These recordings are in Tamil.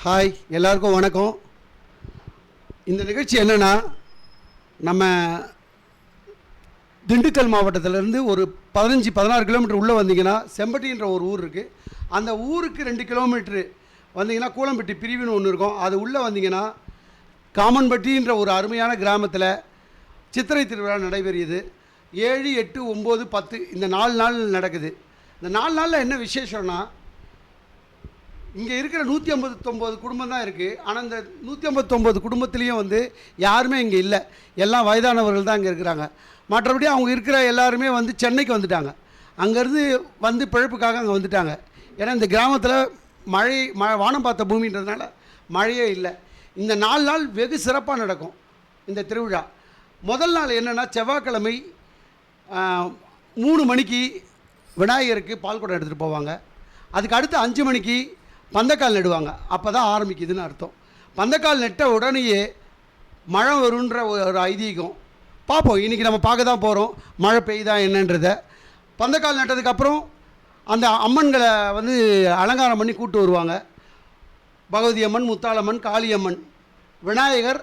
ஹாய், எல்லாருக்கும் வணக்கம். இந்த நிகழ்ச்சி என்னென்னா, நம்ம திண்டுக்கல் மாவட்டத்திலேருந்து ஒரு 15-16 கிலோமீட்டர் உள்ளே வந்தீங்கன்னா செம்பட்டின்ற ஒரு ஊர் இருக்குது. அந்த ஊருக்கு 2 கிலோமீட்ரு வந்தீங்கன்னா கூலம்பட்டி பிரிவுன்னு ஒன்று இருக்கும். அது உள்ளே வந்தீங்கன்னா காமன்பட்டின்ற ஒரு அருமையான கிராமத்தில் சித்திரை திருவிழா நடைபெறியது. 7, 8, 9, 10 இந்த 4 நாள் நடக்குது. இந்த 4 நாளில் என்ன விசேஷம்னா, இங்கே இருக்கிற 159 குடும்பம் தான் இருக்குது. ஆனால் இந்த 159 குடும்பத்துலேயும் யாருமே இங்கே இல்லை. எல்லாம் வயதானவர்கள் தான் இங்கே இருக்கிறாங்க. மற்றபடி அவங்க இருக்கிற எல்லாருமே சென்னைக்கு வந்துட்டாங்க. அங்கேருந்து பிழைப்புக்காக அங்கே வந்துட்டாங்க. ஏன்னா இந்த கிராமத்தில் வானம் பார்த்த பூமின்றதுனால மழையே இல்லை. இந்த 4 நாள் வெகு சிறப்பாக நடக்கும் இந்த திருவிழா. முதல் நாள் என்னென்னா, செவ்வாய்க்கிழமை 3 மணிக்கு விநாயகருக்கு பால்குடம் எடுத்துகிட்டு போவாங்க. அதுக்கு அடுத்து 5 மணிக்கு பந்தக்கால் நடுவாங்க. அப்போ தான் ஆரம்பிக்குதுன்னு அர்த்தம். பந்தக்கால் நட்ட உடனேயே மழை வருன்ற ஒரு ஐதீகம். பார்ப்போம், இன்றைக்கி நம்ம பார்க்க தான் போகிறோம் மழை பெய்யுதா என்னன்றதை. பந்தக்கால் நட்டதுக்கப்புறம் அந்த அம்மன்களை அலங்காரம் பண்ணி கூப்பிட்டு வருவாங்க. பகவதி அம்மன், முத்தாளம்மன், காளியம்மன், விநாயகர்,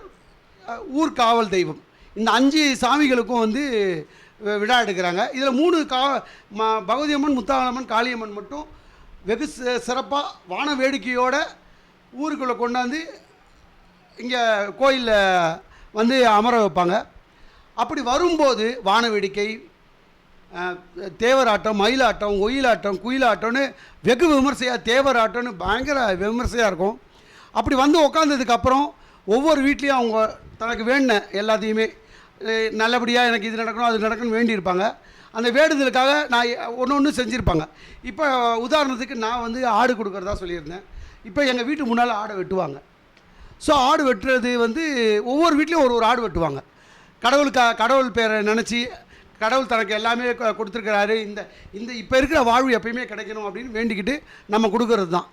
ஊர் காவல் தெய்வம், இந்த 5 சாமிகளுக்கும் விழா எடுக்கிறாங்க. இதில் 3 பகவதி அம்மன், முத்தாளம்மன், காளியம்மன் மட்டும் வெகு சிறப்பாக வான வேடிக்கையோடு ஊருக்குள்ளே கொண்டாந்து இங்கே கோயிலில் அமர வைப்பாங்க. அப்படி வரும்போது வான வேடிக்கை, தேவராட்டம், மயிலாட்டம், ஒயிலாட்டம், குயிலாட்டம்னு வெகு விமர்சையாக, தேவராட்டம்னு பயங்கர விமர்சையாக இருக்கும். அப்படி உட்காந்ததுக்கப்புறம் ஒவ்வொரு வீட்லேயும் அவங்க தனக்கு வேண்டின எல்லாத்தையுமே நல்லபடியாக எனக்கு இது நடக்கணும் அது நடக்கணும்னு வேண்டியிருப்பாங்க. அந்த வேண்டுதலுக்காக நான் ஒன்று செஞ்சுருப்பாங்க. இப்போ உதாரணத்துக்கு நான் ஆடு கொடுக்குறதா சொல்லியிருந்தேன். இப்போ எங்கள் வீட்டு முன்னால் ஆடை வெட்டுவாங்க. ஸோ ஆடு வெட்டுறது ஒவ்வொரு வீட்லேயும் ஒரு ஆடு வெட்டுவாங்க. கடவுள் பேரை நினச்சி, கடவுள் தனக்கு எல்லாமே கொடுத்துருக்கிறாரு, இந்த இப்போ இருக்கிற வாழ்வு எப்பயுமே கிடைக்கணும் அப்படின்னு வேண்டிக்கிட்டு நம்ம கொடுக்கறது தான்.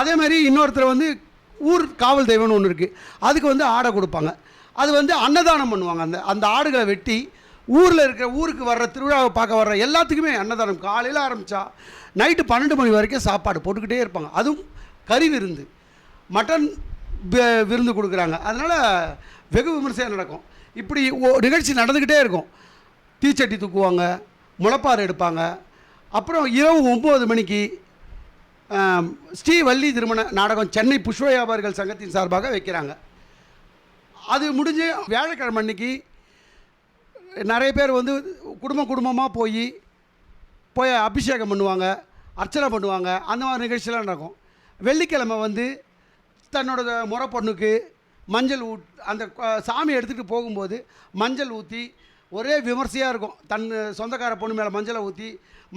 அதே மாதிரி இன்னொருத்தர் ஊர் காவல் தெய்வம்னு ஒன்று இருக்குது. அதுக்கு ஆடை கொடுப்பாங்க. அது அன்னதானம் பண்ணுவாங்க. அந்த ஆடுகளை வெட்டி ஊருக்கு வர்ற திருவிழாவை பார்க்க வர்ற எல்லாத்துக்குமே அன்னதானம். காலையில் ஆரம்பித்தா நைட்டு 12 மணி வரைக்கும் சாப்பாடு போட்டுக்கிட்டே இருப்பாங்க. அதுவும் கறி விருந்து, மட்டன் விருந்து கொடுக்குறாங்க. அதனால் வெகு விமர்சையாக நடக்கும். இப்படி நிகழ்ச்சி நடந்துக்கிட்டே இருக்கும். தீச்சட்டி தூக்குவாங்க, முளைப்பாறு எடுப்பாங்க. அப்புறம் இரவு 9 மணிக்கு ஸ்ரீவள்ளி திருமண நாடகம் சென்னை புஷ்ப வியாபாரிகள் சங்கத்தின் சார்பாக வைக்கிறாங்க. அது முடிஞ்சு வியாழக்கிழமை அன்னைக்கு நிறைய பேர் குடும்பமாக போய் அபிஷேகம் பண்ணுவாங்க, அர்ச்சனை பண்ணுவாங்க. அந்த மாதிரி நிகழ்ச்சியெலாம் நடக்கும். வெள்ளிக்கிழமை தன்னோட முறை பொண்ணுக்கு மஞ்சள் அந்த சாமி எடுத்துகிட்டு போகும்போது மஞ்சள் ஊற்றி ஒரே விமர்சையாக இருக்கும். சொந்தக்கார பொண்ணு மேலே மஞ்சளை ஊற்றி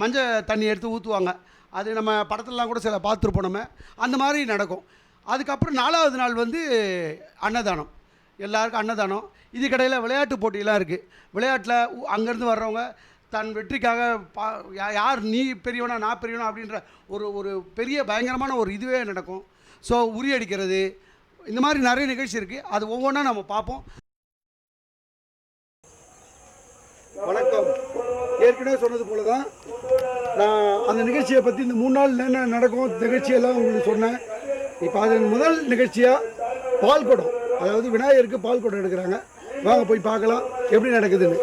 மஞ்சள் தண்ணி எடுத்து ஊற்றுவாங்க. அது நம்ம படத்துலலாம் கூட சில பார்த்துருப்போம் நம்ம. அந்த மாதிரி நடக்கும். அதுக்கப்புறம் 4வது நாள் அன்னதானம், எல்லாருக்கும் அன்னதானம். இதுக்கடையில் விளையாட்டு போட்டியெலாம் இருக்குது. விளையாட்டில் அங்கேருந்து வர்றவங்க தன் வெற்றிக்காக யார் நீ பெரியவனா நான் பெரியவனா அப்படின்ற ஒரு பெரிய பயங்கரமான ஒரு இதுவே நடக்கும். ஸோ உரியடிக்கிறது, இந்த மாதிரி நிறைய நிகழ்ச்சி இருக்குது. அது ஒவ்வொன்றா நம்ம பார்ப்போம். வணக்கம். ஏற்கனவே சொன்னது போல தான் நான் அந்த நிகழ்ச்சியை பற்றி இந்த 3 நாள் என்ன நடக்கும் நிகழ்ச்சியெல்லாம் உங்களுக்கு சொன்னேன். இப்போ அதன் முதல் நிகழ்ச்சியாக பால்குடம், அதாவது விநாயகருக்கு பால்குடம் எடுக்கிறாங்க. வாங்க போய் பார்க்கலாம் எப்படி நடக்குதுன்னு.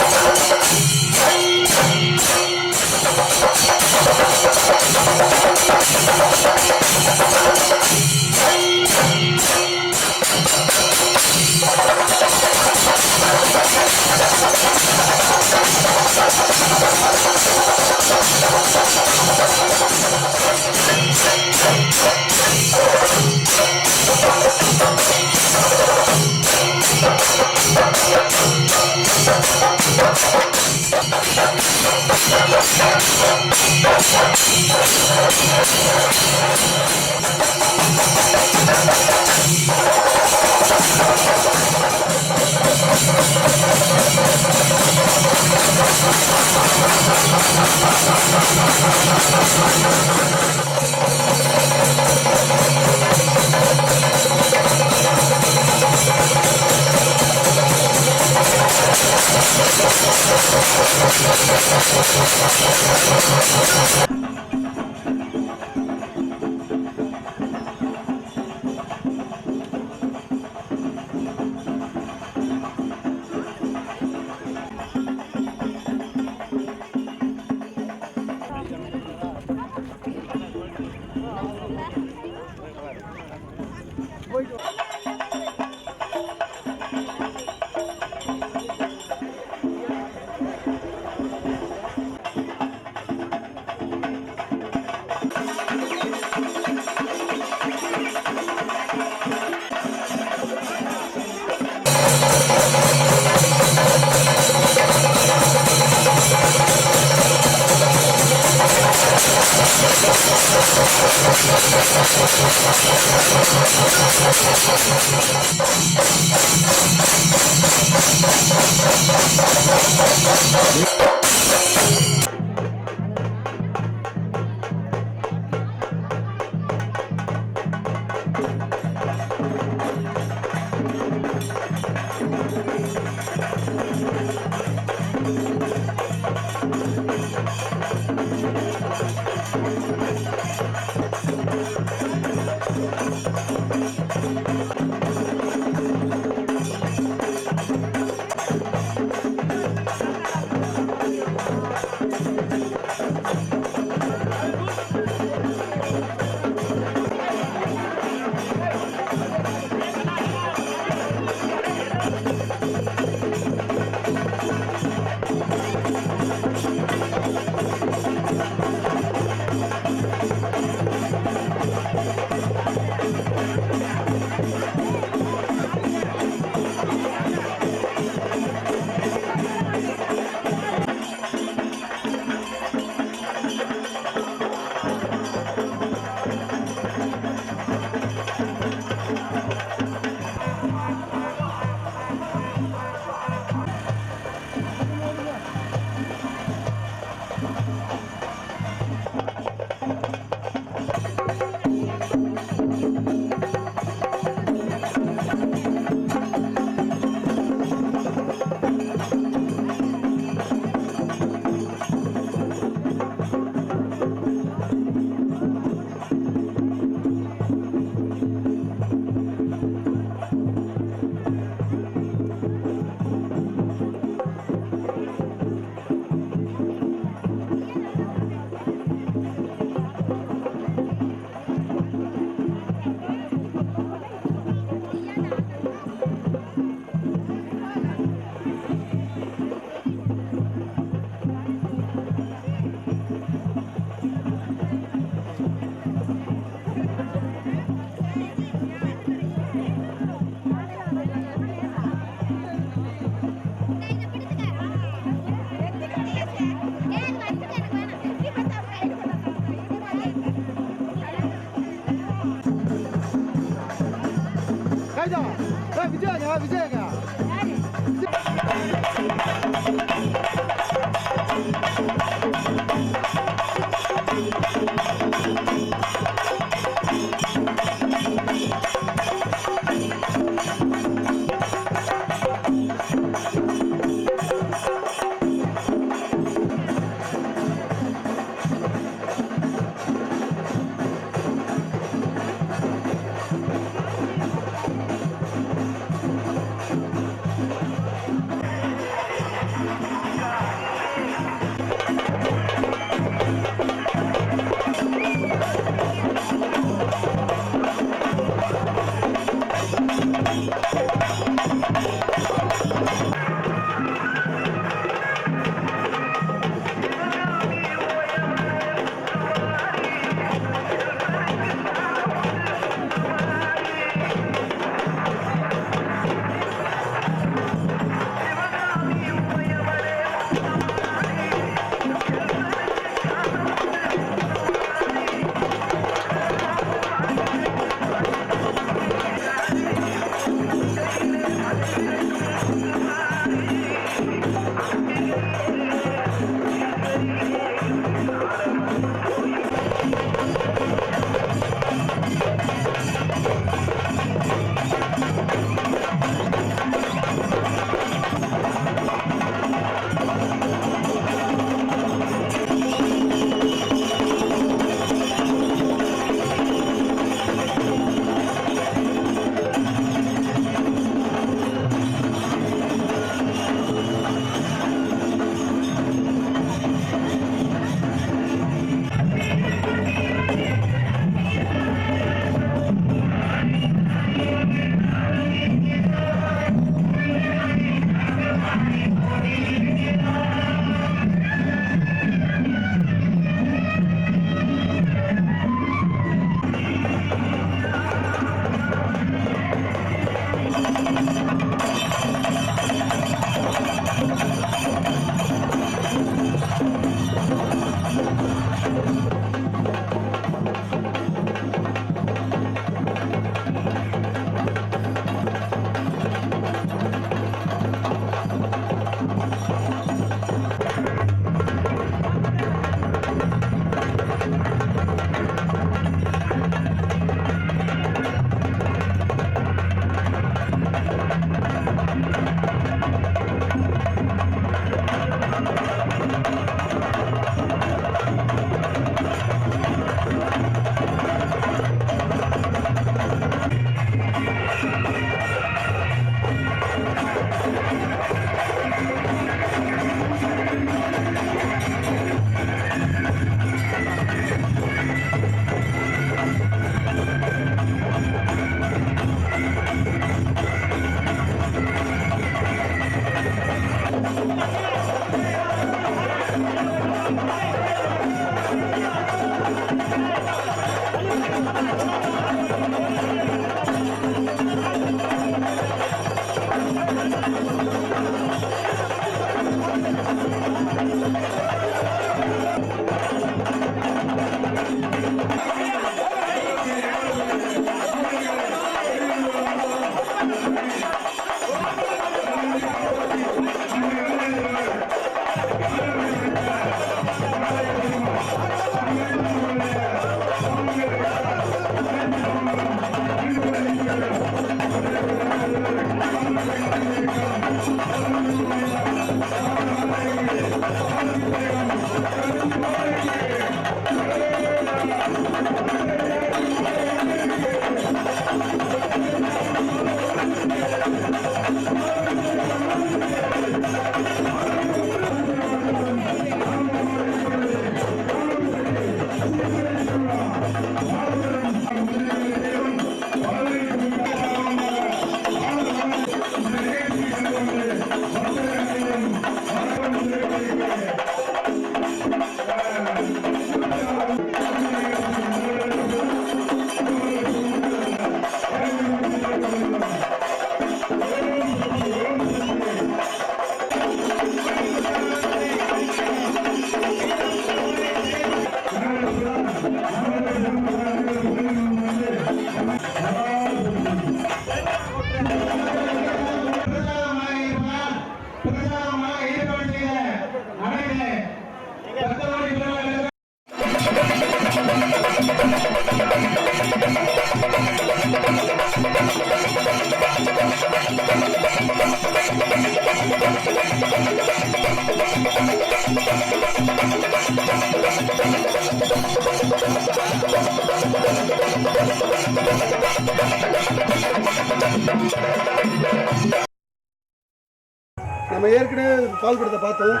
நம்ம ஏற்கனவே பால் குடத்தை பார்த்தோம்.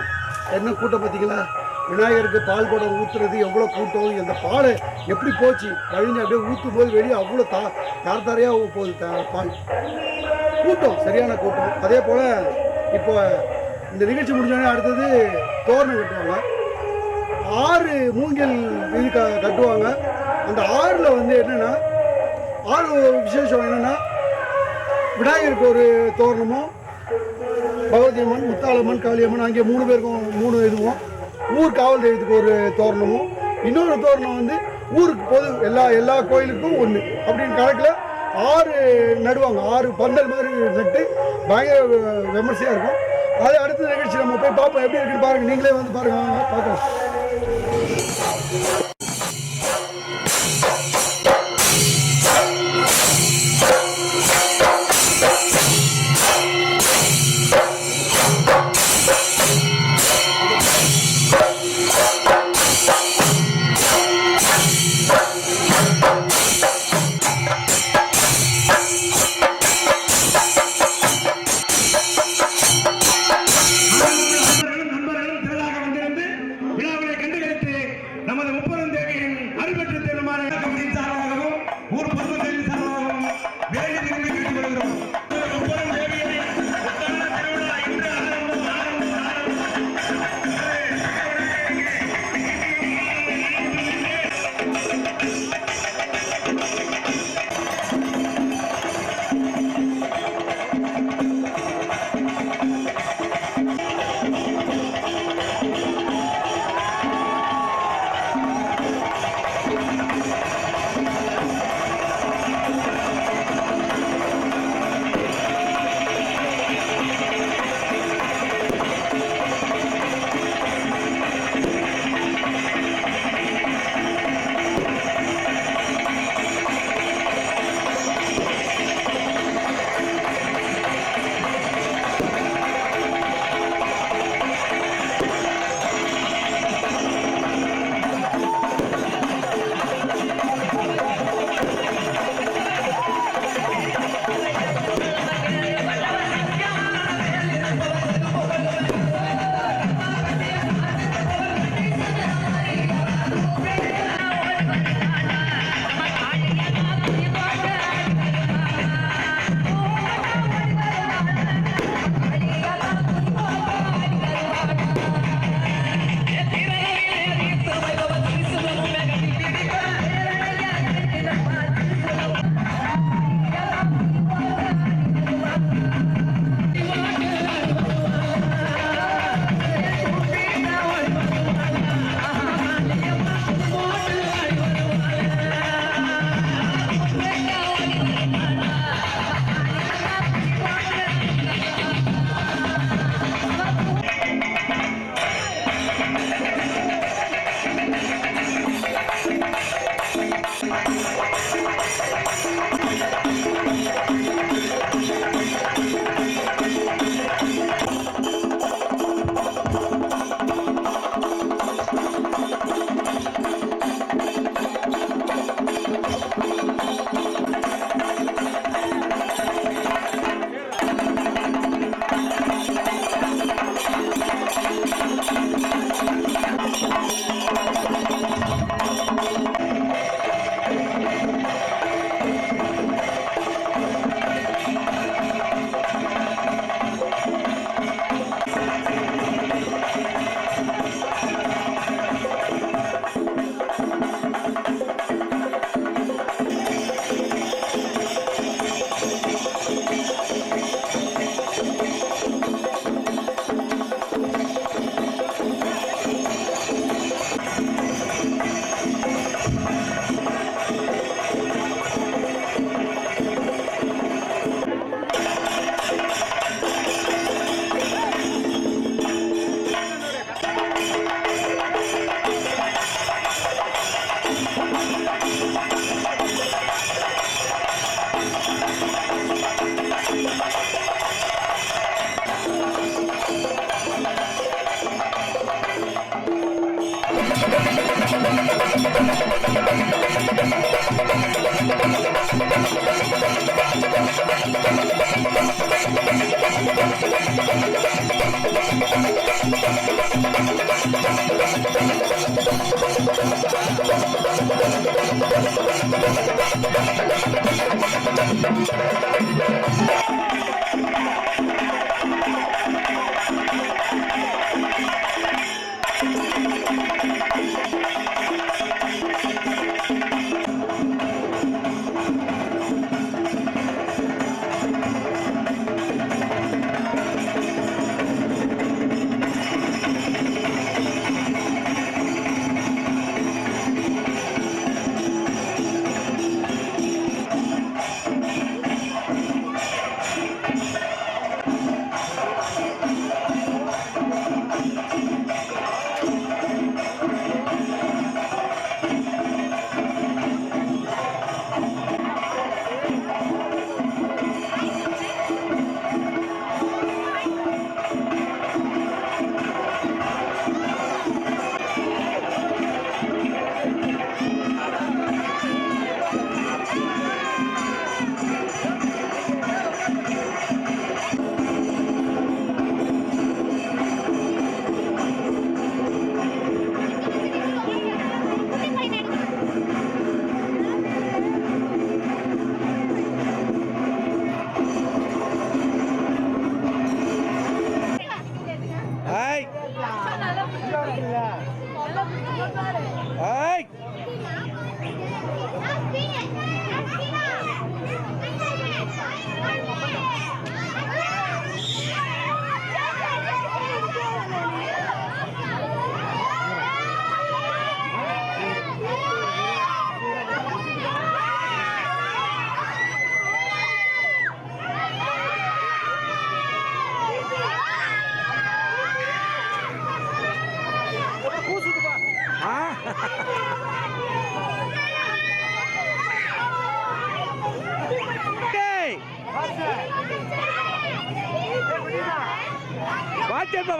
என்ன கூட்டம் பார்த்தீங்களா? விநாயகருக்கு பால் குடம் ஊற்றுறது எவ்வளோ கூட்டம், இந்த பால் எப்படி போச்சு கழிஞ்சு அப்படியே ஊற்றும் போது வெளியே அவ்வளோ தார் தாரையாக போகுது பால் கூட்டம், சரியான கூட்டம். அதே போல் இப்போ இந்த நிகழ்ச்சி முடிஞ்சோடனே அடுத்தது தோரணம் கட்டுவாங்க. 6 மூங்கில் இது கட்டுவாங்க. அந்த 6ல் வந்து என்னென்னா 6 விசேஷம் என்னென்னா விநாயகருக்கு ஒரு தோரணமும், பகவதி அம்மன், முத்தாளம்மன், காளியம்மன் அங்கே 3 பேருக்கும் 3 இதுவும், ஊர் காவல் தெய்வத்துக்கு ஒரு தோரணமும், இன்னொரு தோரணம் வந்து ஊருக்கு பொது எல்லா கோயிலுக்கும் ஒன்று அப்படின்னு கணக்கில் 6 நடுவாங்க. 6 பந்தல் மாதிரி நட்டு பயங்கர விமர்சையாக இருக்கும். அது அடுத்த நிகழ்ச்சி நம்ம போய் பார்ப்போம். எப்படி இருக்குன்னு பாருங்கள், நீங்களே வந்து பாருங்கள், பார்க்கலாம். நமது முப்பெரும்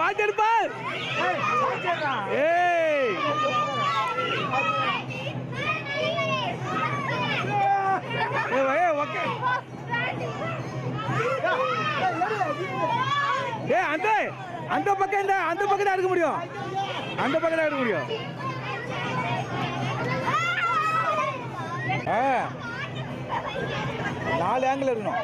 வாச்செடுப்பா ஏய் ஓகே ஏ அந்த பக்கம் அந்த பக்கம் தான் எடுக்க முடியும் அந்த பக்கம் தான் எடுக்க முடியும் நாலு ஆங்கிள் இருக்கணும்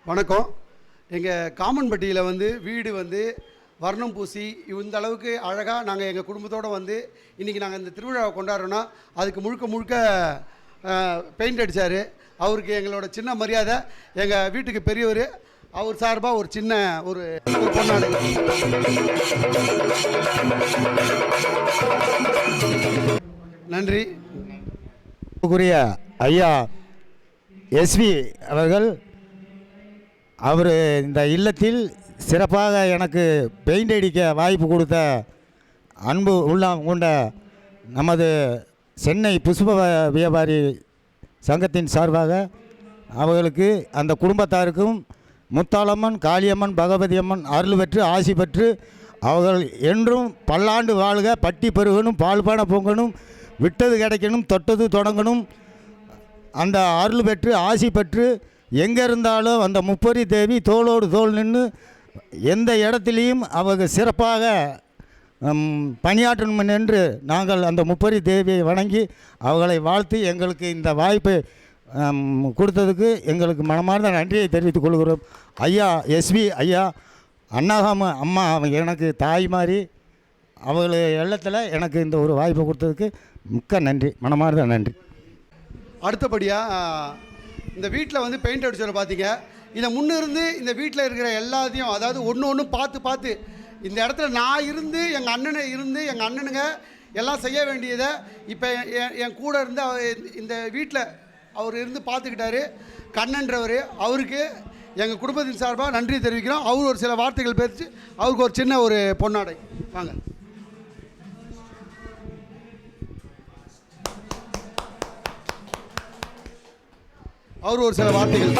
வணக்கம். எங்கள் காமன்பட்டியில் வந்து வீடு வந்து வர்ணம் பூசி இந்த அளவுக்கு அழகாக நாங்கள் எங்கள் குடும்பத்தோடு வந்து இன்றைக்கி நாங்கள் இந்த திருவிழாவை கொண்டாடுறோன்னா அதுக்கு முழுக்க முழுக்க பெயிண்ட் அடித்தார். அவருக்கு எங்களோட சின்ன மரியாதை. எங்கள் வீட்டுக்கு பெரியவர், அவர் சார்பாக ஒரு சின்ன ஒரு பொன்னாடு. நன்றி. ஐயா எஸ்வி அவர்கள், அவர் இந்த இல்லத்தில் சிறப்பாக எனக்கு பெயிண்ட் அடிக்க வாய்ப்பு கொடுத்த அன்பு உள்ளம் கொண்ட நமது சென்னை புஷ்ப வியாபாரி சங்கத்தின் சார்பாக அவர்களுக்கு அந்த குடும்பத்தாருக்கும் முத்தாளம்மன், காளியம்மன், பகவதி அம்மன் அருள் பெற்று ஆசி பெற்று அவர்கள் என்றும் பல்லாண்டு வாழ்க, பட்டி பெருகணும், பால்பான பொங்கணும், விட்டது கிடைக்கணும், தொட்டது தொடங்கணும், அந்த அருள் பெற்று ஆசி பெற்று எங்கே இருந்தாலும் அந்த முப்பரி தேவி தோளோடு தோள் நின்று எந்த இடத்துலையும் அவங்க சிறப்பாக பணியாற்றணும் என்று நாங்கள் அந்த முப்பரி தேவியை வணங்கி அவர்களை வாழ்த்து எங்களுக்கு இந்த வாய்ப்பை கொடுத்ததுக்கு எங்களுக்கு மனமார்ந்த நன்றியை தெரிவித்துக் கொள்கிறோம். ஐயா எஸ்பி ஐயா அண்ணாகாம அம்மா அவங்க எனக்கு தாய் மாதிரி அவங்கள எண்ணத்தில் எனக்கு இந்த ஒரு வாய்ப்பை கொடுத்ததுக்கு மிக்க நன்றி, மனமார்ந்த நன்றி. அடுத்தபடியாக இந்த வீட்டில் வந்து பெயிண்ட் அடிச்சவரை பார்த்தீங்க. இதை முன்னிருந்து இந்த வீட்டில் இருக்கிற எல்லாத்தையும், அதாவது ஒன்று ஒன்று பார்த்து இந்த இடத்துல நான் இருந்து எங்கள் அண்ணனுங்க எல்லாம் செய்ய வேண்டியதை இப்போ என் கூட இருந்து இந்த வீட்டில் அவர் இருந்து பார்த்துக்கிட்டாரு. கண்ணன்றவர், அவருக்கு எங்கள் குடும்பத்தின் சார்பாக நன்றி தெரிவிக்கிறோம். அவர் ஒரு சில வார்த்தைகள் பேசி அவருக்கு ஒரு சின்ன ஒரு பொன்னாடை வாங்க. அவர் ஒரு சில வார்த்தைகள்.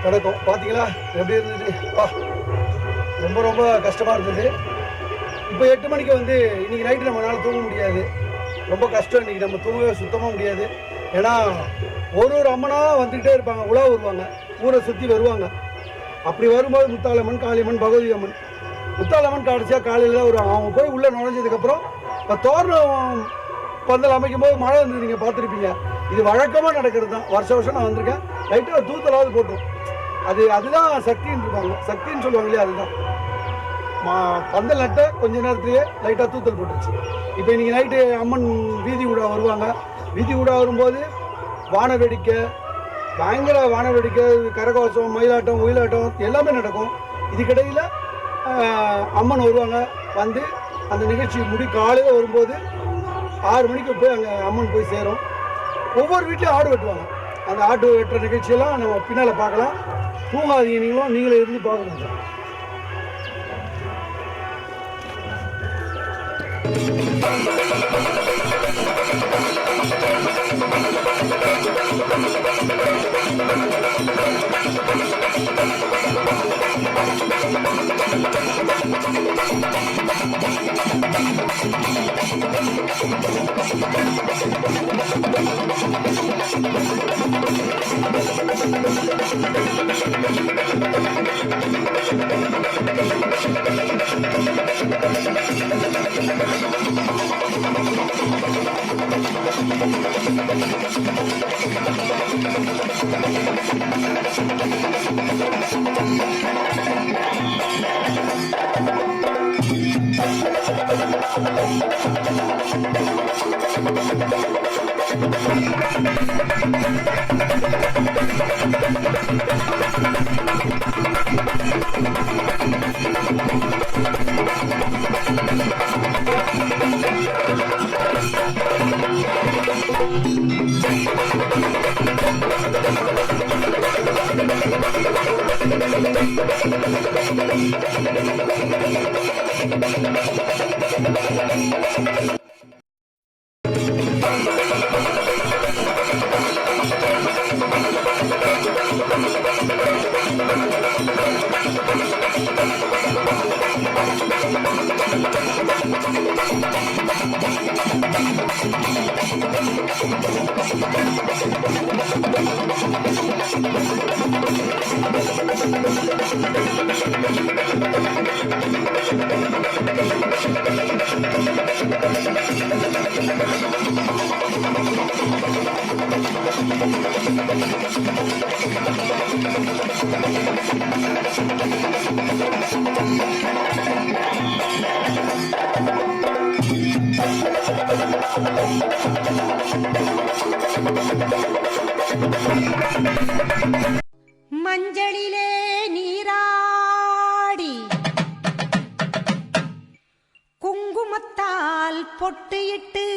வணக்கம். பார்த்தீங்களா எப்படி இருந்தது? ரொம்ப ரொம்ப கஷ்டமாக இருந்தது. இப்போ 8 மணிக்கு வந்து இன்றைக்கி நைட்டு நம்மளால் தூங்க முடியாது, ரொம்ப கஷ்டம். இன்றைக்கி நம்ம தூங்கவே சுத்தமாக முடியாது. ஏன்னா ஒரு அம்மனாக வந்துக்கிட்டே இருப்பாங்க, உலா வருவாங்க, ஊரை சுற்றி வருவாங்க. அப்படி வரும்போது முத்தாளம்மன், காளியம்மன், பகவதி அம்மன். முத்தாளம்மன் கடைசியாக காலையில் தான் வருவாங்க. அவங்க போய் உள்ளே நுழைஞ்சதுக்கப்புறம் இப்போ தோரணம் பந்தல் அமைக்கும் போது மழை வந்து நீங்கள் பார்த்துருப்பீங்க. இது வழக்கமாக நடக்கிறது தான். வருஷம் நான் வந்திருக்கேன். லைட்டாக தூத்தலாவது போட்டோம். அதுதான் சக்தின்னு இருப்பாங்க, சக்தின்னு சொல்லுவாங்க இல்லையா, அதுதான். பந்தல் நட்ட கொஞ்ச நேரத்துலேயே லைட்டாக தூத்தல் போட்டுருச்சு. இப்போ இன்றைக்கி நைட்டு அம்மன் வீதி ஊடா வருவாங்க. வீதி ஊடா வரும்போது வான வேடிக்கை, பயங்கர வான வேடிக்கை, கரகோஷம், மயிலாட்டம், ஒயிலாட்டம் எல்லாமே நடக்கும். இதுக்கிடையில் அம்மன் வருவாங்க. வந்து அந்த நிகழ்ச்சி காலையில் வரும்போது 6 மணிக்கு போய் அங்கே அம்மன் போய் சேரும். ஒவ்வொரு வீட்லேயும் ஆடு வெட்டுவாங்க. அந்த ஆடு வெட்டுற நிகழ்ச்சியெல்லாம் நம்ம பின்னால் பார்க்கலாம். தூங்காதீங்க, நீங்களே இருந்து பார்க்கணும். மஞ்சளிலே நீராடி குங்குமத்தால் பொட்டியிட்டு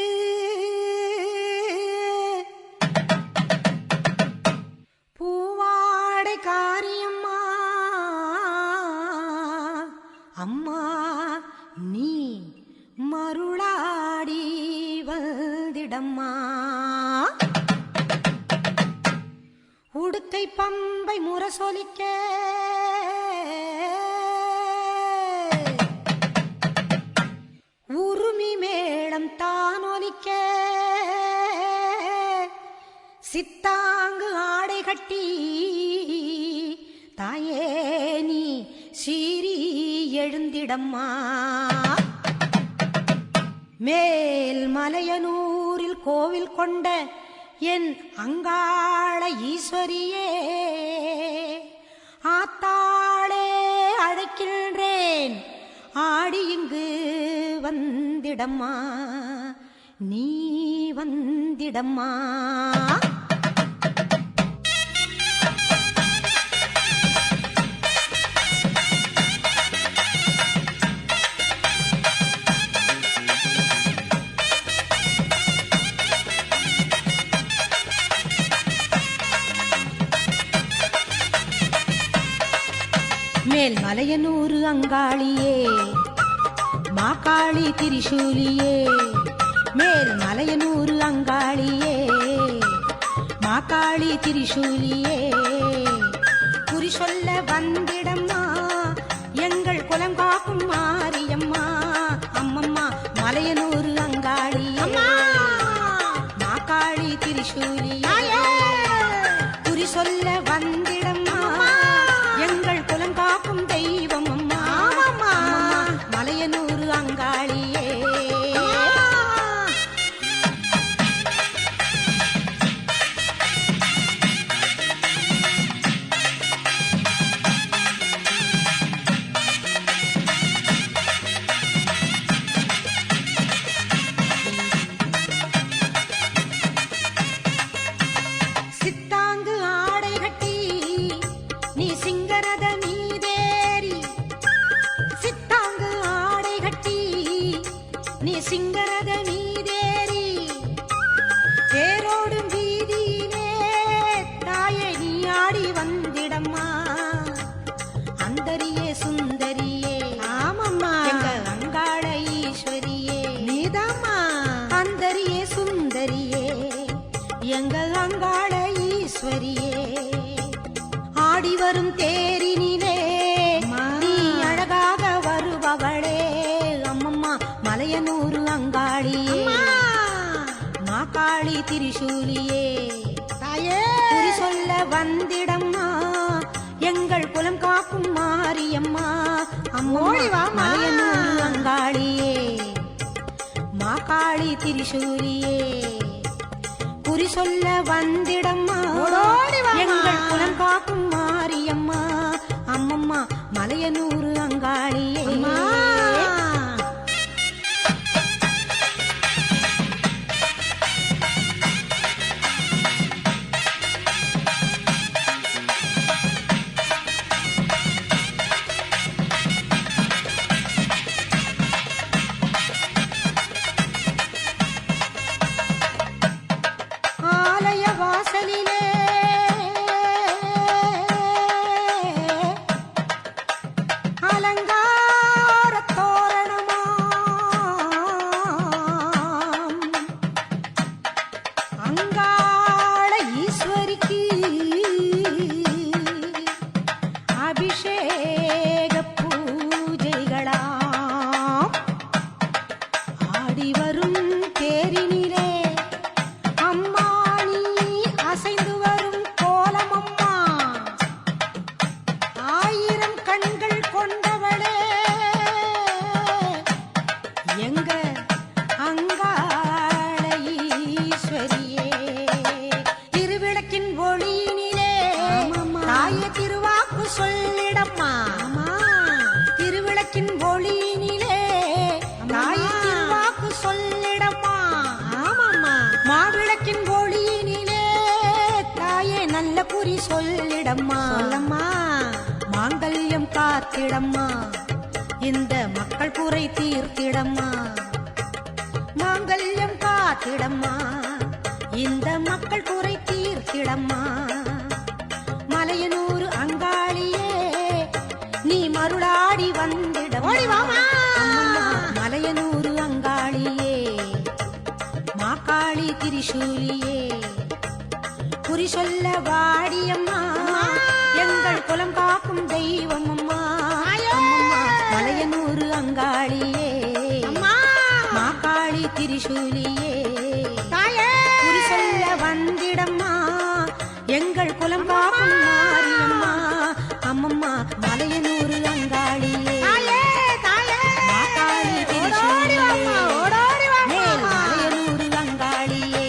பூவாடை காரியம்மா அம்மா நீ மருளாடி வந்திடம்மா உடுக்கை பம்பை முரசொலிக்க உருமி மேளம் தானொலிக்க சித்தாங்கு ஆடை கட்டி தாயே நீ சீறி எழுந்திடம்மா மேல் மலையனூரில் கோவில் கொண்ட என் அங்காள ஈஸ்வரியே ஆத்தாளே அழைக்கின்றேன் ஆடி இங்கு வந்திடம்மா நீ வந்திடம்மா மேல் மலையனூர் அங்காளியே மாகாளி திரிசூலியே மேல் மலையனூர் அங்காளியே மாகாளி திரிசூலியே குறி சொல்ல வந்திடம்மா எங்கள் குலம் காக்கும் மாரியம்மா அம்மம்மா மலையனூர் அங்காளியே மாகாளி திரிசூலியே குறி சொல்ல வந்திடம்மா எங்கள் குலம் காக்கும் தெய்வம் அம்மா மலையனூர் அங்காளியே சித்தாங்கு ஆடை கட்டி நீ சிங்கரத மீதேறி சித்தாங்கு ஆடை கட்டி நீ சிங்கரத மீதேறி தேரோடும் வீதியிலே தாயை நீ ஆடி வந்திடம்மா அந்தரியே சுந்தரியே ஆமம்மா எங்க அங்காள ஈஸ்வரியே நீதாம்மா அந்தரியே சுந்தரியே எங்க அங்காள ஈஸ்வரியே ஆடி வரும் தேரினிலே நீ அழகாக வருபவளே அம்மம்மா மலையனூர் அங்காளியே மாகாளி திரிசூலியே தாயே குறி சொல்ல வந்திடம்மா எங்கள் குலம் காக்கும் மாரியம்மா அம்மா மலையனூர் அங்காளியே மாகாளி திரிசூலியே குறி சொல்ல வந்திடம்மா எங்கள் குலம் காக்கும் மாரியம்மா அம்மம்மா மலையனூர் அங்காளியே ஆலய வாசலிலே தாயே திருவாக்கு சொல்லிடம்மா திருவிளக்கின் ஒளியினிலே தாயே திருவாக்கு சொல்லிடம்மா ஆமாம்மா மாவிளக்கின் ஒளியினிலே தாயே நல்ல குறி சொல்லிடம்மா சொல்லம்மா மாங்கல்யம் காத்திடம்மா இந்த மக்கள் குறை தீர்த்திடம்மா மாங்கல்யம் காத்திடம்மா இந்த மக்கள் குறை தீர்த்திடம்மா மலையனூர் அங்காளியே நீ மருளாடி வந்திடம்மா மலையனூர் அங்காளியே மாக்காளி திரிசூலியே குறி சொல்ல வாடியம்மா எங்கள் குலம் காக்கும் தெய்வம் அம்மா மலையனூர் அங்காளியே மாக்காளி திரிசூலியே குறி சொல்ல வந்திடம்மா எங்கள் குலம் காக்கும் மாரியம்மா அம்மம்மா மலையனூர் அங்காளியே மாக்காளி திரிசூலியே மலையனூர் அங்காளியே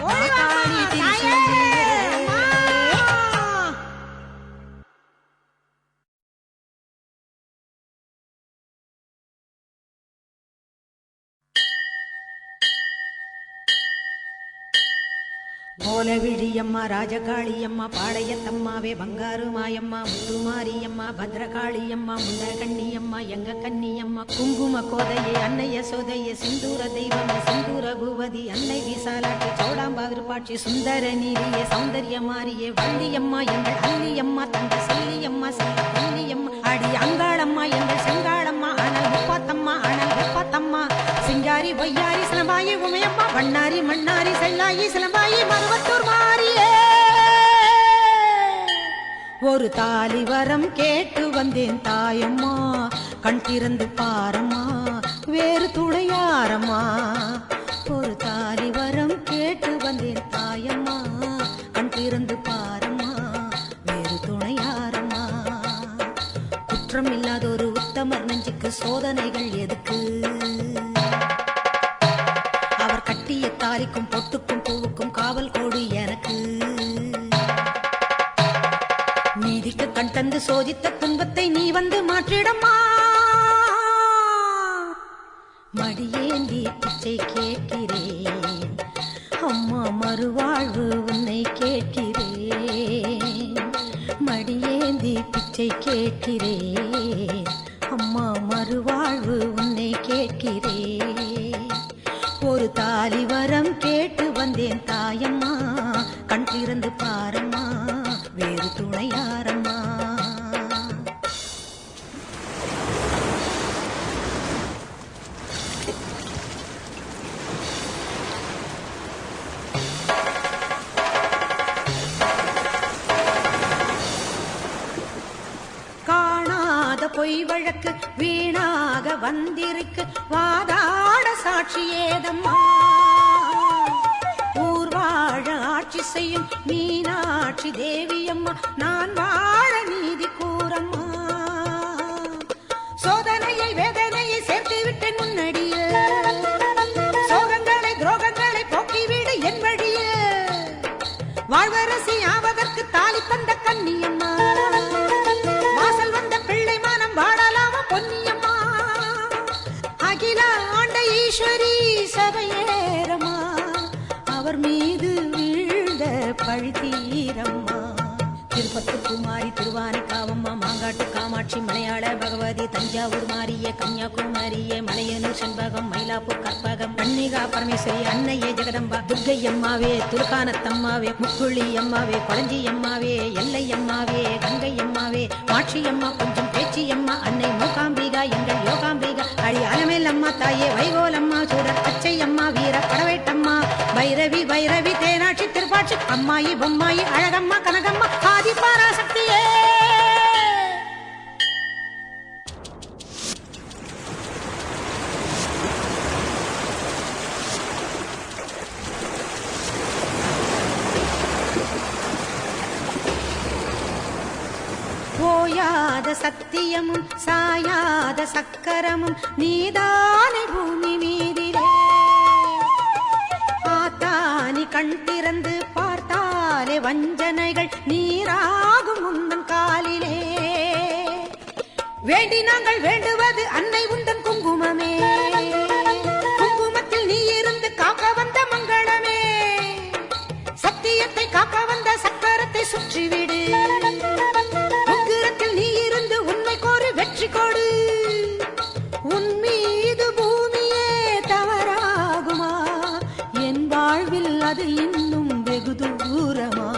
மாக்காளி திரிசூலியே கோலவிழியம்மா ராஜகாளியம்மா பாளையத்தம்மாவே பங்காரு மாயம்மா முத்துமாரியம்மா பத்ரகாளியம்மா முன்னகண்ணியம்மா எங்க கண்ணியம்மா குங்கும கோதையே அன்னைய சோதைய சிந்தூர தெய்வமே சிந்தூர பூவதி அன்னை விசாலாட்சி சௌடாம்பா விருப்பாட்சி சுந்தர நீரியே சௌந்தர்ய மாரியே வள்ளியம்மா எங்கள் அல்லியம்மா தங்க செல்லியம்மா செல்ல கண்ணியம்மா அடி அங்காளம்மா எங்கள் செங்காளம்மா அனல் முப்பாத்தம்மா அனல் வெப்பாத்தம்மா சிங்காரி பொய்யாரி சிலம்பாயி உமையம்மா வண்ணாரி மண்ணாரி செல்லாயி சிலம்பாயி மருவத்தூர் மாறியே ஒரு தாலி வரம் கேட்டு வந்தேன் தாயம்மா கண் திறந்து பாரம்மா வேறு துணையாரம்மா ஒரு தாலி வரம் கேட்டு வந்தேன் தாயம்மா கண் திறந்து பாரம்மா வேறு துணையாரம்மா குற்றம் இல்லாத ஒரு உத்தமர் நெஞ்சுக்கு சோதனைகள் எதுக்கு அவர் கட்டிய தாலிக்கும் பொட்டுக்கும் பூவுக்கும் காவல் கோடு எனக்கு நீதிக்கு கண் தந்து சோதித்த துன்பத்தை நீ வந்து மாற்றிடம்மா மடியேந்தி பிச்சை கேட்கிறேன் அம்மா மறுவாழ்வு உன்னை கேட்கிறேன் மடியேந்தி பிச்சை கேட்கிறேன் அம்மா மறுவாழ்வு உன்னை கேட்கிறேன் ஒரு தாலி வரம் கேட்டு வந்தேன் தாயம்மா கண் திறந்து பாரம்மா வேறு துணையாரம்மா காணாத பொய் வழக்கு வீணாக வந்திருக்கு வாதாட சாட்சி ஏதம்மா ஊர்வாழ ஆட்சி செய்யும் மீனாட்சி தேவியம்மா நான் வாழ நீதி கூறம்மா சோதனையை வேதனையை சேர்த்து விட்டேன் முன்னடியில் சோகங்களை துரோகங்களை போக்கிவிடு என் வழியில் வாழ்வரசி ஆவதற்கு தாலி தந்த கன்னியம்மா வாசல் வந்த பிள்ளை மானம் வாழலாமா பொன்னியம்மா அகில ஆண்ட ஈஸ்வரி சபையேரம்மா அவர் மீது வீழ்ந்த பழி தீரம்மா திருப்பத்து குமாரி திருவானைக்காவம்மா மாங்காட்டு காமாட்சி மலையாள பகவதி தஞ்சாவூர் மாரியே கன்னியாகுமரியே மலையனூர் செண்பகம் மயிலாப்பூர் கற்பகம் கன்னிகா பரமேஸ்வரி அன்னையே ஜெகதம்பா துர்க்கை அம்மாவே துர்கானத்தம்மாவே முக்குழி அம்மாவே கொளஞ்சி அம்மாவே எல்லை அம்மாவே கங்கை அம்மாவே மாட்சி அம்மா கொஞ்சம் பேச்சி அம்மா அன்னை மூகாம்பிகா எங்கள் யோகாம்பிகா அடி அலமேல் அம்மா தாயே வைகோலம்மா சூடர் பச்சை அம்மா வீர படவேட்டம்மா பைரவி பைரவி தேனாட்சி திருப்பாட்சி அம்மாயி பொம்மாயி அழகம்மா கனகம்மா ஆதி பராசக்தியே போயாத சத்தியமும் சாயாத சக்கரமும் நீதானே பூமி மீதிலே ஆத்தானி கண் திறந்து பார்த்தாலே வாக்கிலே வஞ்சனைகள் நீராகும் உந்தன் காலிலே. வேண்டி நாங்கள் வேண்டுவது அன்னை உந்தன் குங்குமமே, குங்குமத்தில் நீ இருந்து காக்க வந்த மங்களமே. சத்தியத்தை காக்க வந்த சக்கரத்தை சுற்றிவிடு, உக்கிரத்தில் நீ இருந்து உண்மை கோரி வெற்றி கொடு. உன் மீது பூமியே தவறாகுமா, என் வாழ்வில் அது இன்னும் வெகு தூரமா.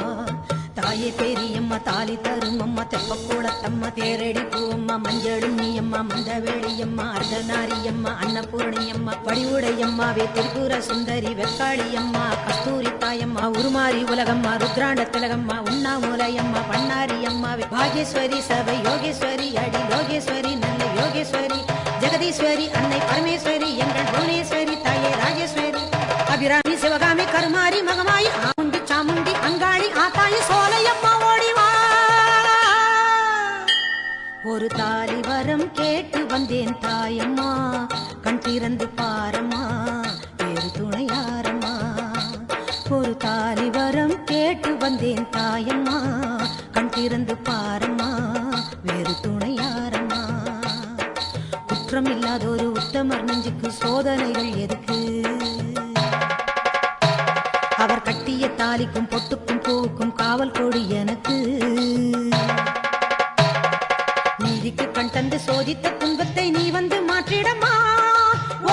தாயே பெரியம்மா தாலி தரும் அம்மா, தெப்பக்கூடத்தம்மா, தேரடி பூவம்மா, மஞ்சளும் நீ அம்மா, மந்தவேளியம்மா, அர்த்தநாரியம்மா, அன்னபூர்ணியம்மா, வடிவுடையம்மாவே, திரிபுர சுந்தரி, வெக்காளியம்மா, கஸ்தூரி தாயம்மா, உருமாறி உலகம்மா, ருத்ராண்ட திலகம்மா, உண்ணாமூலையம்மா, பண்ணாரியம்மாவே, பாகேஸ்வரி சபை யோகேஸ்வரி, அடி லோகேஸ்வரி, நல்ல யோகேஸ்வரி, ஜெகதீஸ்வரி, அன்னை பரமேஸ்வரி, எங்கள் புவனேஸ்வரி, தாயே ராஜேஸ்வரி, அபிராமி, சிவகாமி, கருமாரி, மகமாயி, ஆமுண்டி, சாமுண்டி, அங்காளி, ஆத்தாயி, சோலையம்மா, ஓடிவா. ஒரு தாலி வரம் கேட்டு வந்தேன் தாயம்மா, கண் திறந்து பாரம்மா, வேறு துணையாரம்மா. ஒரு தாலி வரம் கேட்டு வந்தேன் தாயம்மா, கண் திறந்து பாரம்மா, வேறு துணையாரம்மா. குற்றம் இல்லாதொரு உத்தமர் நெஞ்சுக்கு சோதனைகள் எதுக்கு, அவர் கட்டிய தாலிக்கும் பொட்டுக்கும் பூவுக்கும் காவல் கொடி எனக்கு. நீதிக்கு கண் தந்து சோதித்த துன்பத்தை நீ வந்து மாற்றிடமா.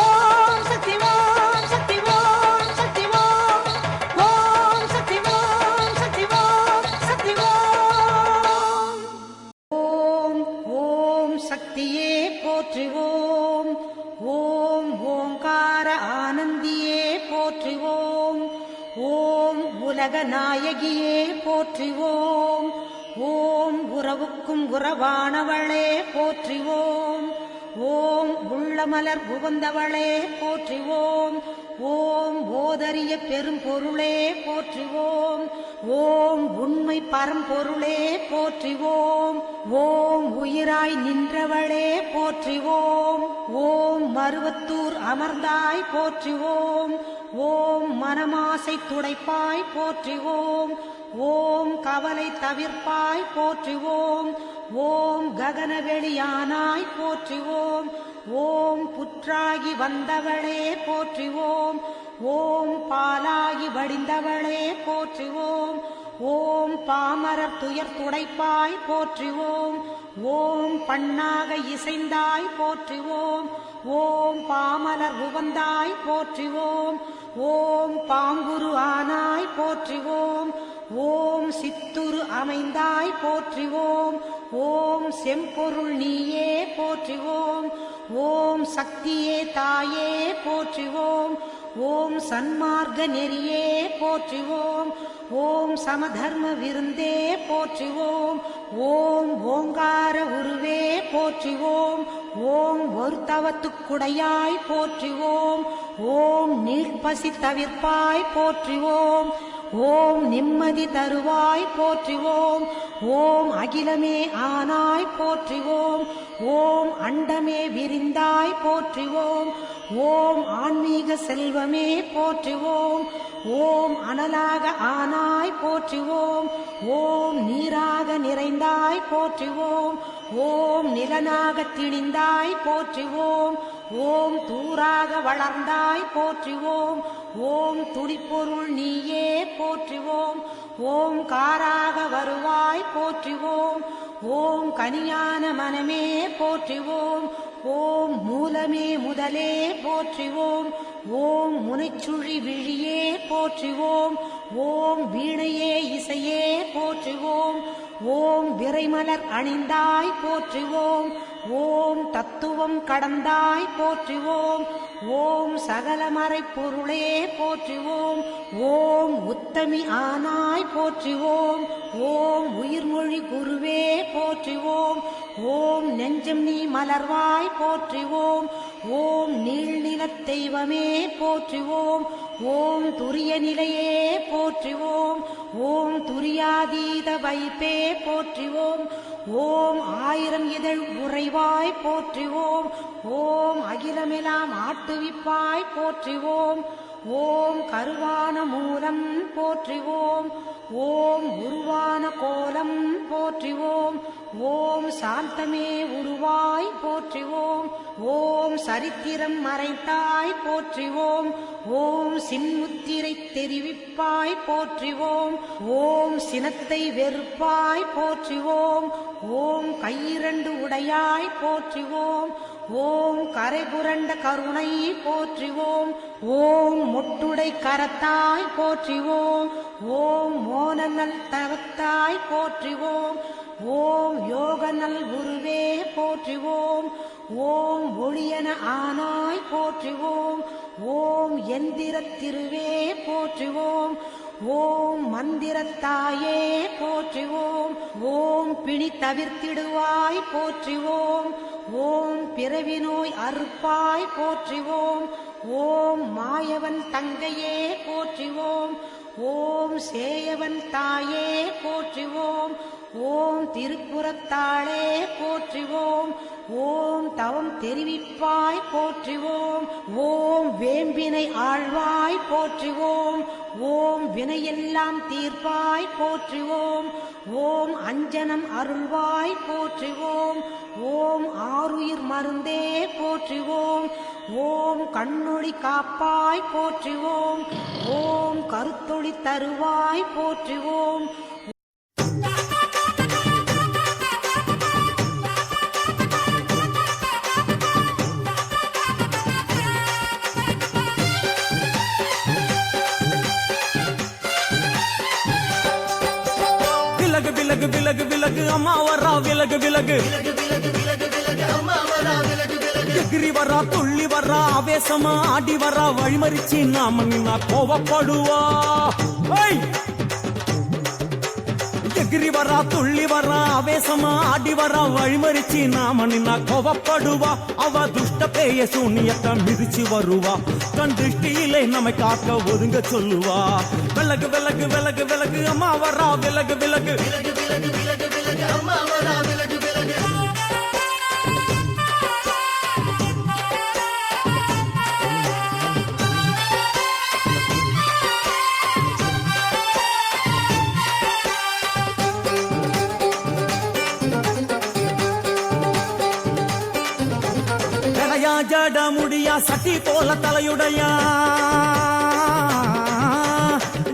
ஓம் சக்தி, ஓம் சக்தி, ஓம் சக்தி, ஓம் ஓம் சக்தி, ஓம் சக்தி, ஓம் சக்தி, ஓம் ஓம் ஓம் சக்தியே போற்றுவோம். ஓம் ஓங்கார ஆனந்தியே போற்றுவோம். ஓம் உலக நாயகியே போற்றுவோம். ஓம் உறவுக்கும் உறவானவளே போற்றுவோம். ஓம் உள்ளமலர் புகுந்தவளே போற்றுவோம். ஓம் ஓதரிய பெரும் பொருளே போற்றுவோம். ஓம் உண்மை பரம்பொருளே போற்றுவோம். ஓம் உயிராய் நின்றவளே போற்றுவோம். ஓம் மருவத்தூர் அமர்ந்தாய் போற்றுவோம். ஓம் மனமாசை துடைப்பாய் போற்றுவோம். ஓம் கவலை தவிர்ப்பாய் போற்றுவோம். ஓம் ககனவெளியானாய் போற்றுவோம். ஓம் புற்றாகி வந்தவளே போற்றுவோம். ஓம் பாலாகி வடிந்தவளே போற்றுவோம். ஓம் பாமரர் துயர் துடைப்பாய் போற்றுவோம். ஓம் பண்ணாக இசைந்தாய் போற்றுவோம். ஓம் பாமலர் உவந்தாய் போற்றுவோம். ஓம் பாங்குரு ஆனாய் போற்றுவோம். ஓம் சித்துரு அமைந்தாய் போற்றுவோம். ஓம் செம்பொருள் நீயே போற்றுவோம். ஓம் சக்தியே தாயே போற்றுவோம். ஓம் சன்மார்க்க நெறியே போற்றுவோம். ஓம் சமதர்ம விருந்தே போற்றுவோம். ஓம் ஓங்கார உருவே போற்றுவோம். ஓம் ஒரு தவத்துக்குடையாய் போற்றுவோம். ஓம் நீழ்பசி தவிர்ப்பாய் போற்றுவோம். ஓம் நிம்மதி தருவாய் போற்றுவோம். ஓம் அகிலமே ஆனாய் போற்றுவோம். ஓம் அண்டமே விரிந்தாய் போற்றுவோம். ஓம் ஆன்மீக செல்வமே போற்றுவோம். ஓம் அனலாக ஆனாய் போற்றுவோம். ஓம் நீராக நிறைந்தாய் போற்றுவோம். ஓம் நிலனாக திணிந்தாய் போற்றுவோம். ஓம் தூராக வளர்ந்தாய் போற்றுவோம். ஓம் துடிப்பொருள் நீயே போற்றுவோம். ஓம் காராக வருவாய் போற்றுவோம். ஓம் கனியான மனமே போற்றுவோம். ஓம் மூலமே முதலே போற்றுவோம். ஓம் முனைச்சுழி விழியே போற்றுவோம். ஓம் வீணையே இசையே போற்றுவோம். ஓம் விரைமலர் அணிந்தாய் போற்றுவோம். ஓம் தத்துவம் கடந்தாய் போற்றுவோம். ஓம் சகலமறை பொருளே போற்றுவோம். ஓம் உத்தமி ஆனாய் போற்றுவோம். ஓம் உயிர்மொழி குருவே போற்றுவோம். ஓம் நெஞ்சம் நீ மலர்வாய் போற்றுவோம். ஓம் நீள்நிலத் தெய்வமே போற்றுவோம். ஓம் துரிய நிலையே போற்றுவோம். ஓம் துரியாதீத வைப்பே போற்றுவோம். ஓம் ஆயிரம் இதழ் உறைவாய் போற்றுவோம். ஓம் அகிலமெல்லாம் ஆட்டுவிப்பாய் போற்றுவோம். ஓம் கருவான மூலம் போற்றுவோம். ஓம் உருவான கோலம் போற்றிவோம். ஓம் சாந்தமே உருவாய் போற்றிவோம். ஓம் சரித்திரம் மறைத்தாய் போற்றிவோம். ஓம் சின்முத்திரை தெரிவிப்பாய் போற்றிவோம். ஓம் சினத்தை வெறுப்பாய் போற்றிவோம். ஓம் கையிரண்டு உடையாய் போற்றிவோம். ஓம் கரைபுரண்ட கருணை போற்றிவோம். ஓம் மொட்டுடை கரத்தாய் போற்றிவோம். ஓம் மோனநல் தவத்தாய் போற்றிவோம். ஓம் யோகநல் குருவே போற்றிவோம். ஓம் ஒளியன ஆனாய் போற்றிவோம். ஓம் எந்திரத் திருவே போற்றிவோம். ஓம் மந்திரத்தாயே போற்றிவோம். ஓம் பிணி தவிர்த்திடுவாய் போற்றிவோம். ஓம் பிறவி நோய் அறுப்பாய் போற்றிவோம். ஓம் மாயவன் தங்கையே போற்றிவோம். ஓம் சேயவன் தாயே போற்றிவோம். ஓம் திருப்புறத்தாளே போற்றிவோம். ஓம் தவம் தெரிவிப்பாய் போற்றிவோம். ஓம் வேம்பினை ஆழ்வாய் போற்றிவோம். ஓம் வினையெல்லாம் தீர்ப்பாய் போற்றிவோம். ஓம் அஞ்சனம் அருள்வாய் போற்றிவோம். ஓம் ஆருயிர் மருந்தே போற்றிவோம். ஓம் கண்ணொளி காப்பாய் போற்றிவோம். ஓம் கருத்தொளி தருவாய் போற்றிவோம். விலகு விலகு விலகு அம்மா வரா விலகு விலகு எகிரி வரா துள்ளி வரா ஆவேசமா ஆடி வரா வழிமறிச்சு நாம நின்னா கோவப்படுவா. எகிரி வரா துள்ளி வரா ஆவேசமா ஆடி வரா வழிமறிச்சு நாம நின்னா கோவப்படுவா. அவ துஷ்ட பேய சூனியத்தை மிதிச்சு வருவா. கண் திருஷ்டியிலே நம்மை காக்க ஒதுங்க சொல்லுவா. விலகு விலகு விலகு விலகு அம்மா வரா விலகு விலகு அம்மா வரா விலகு விலகு. ஜட முடியா சட்டி போல தலையுடையா.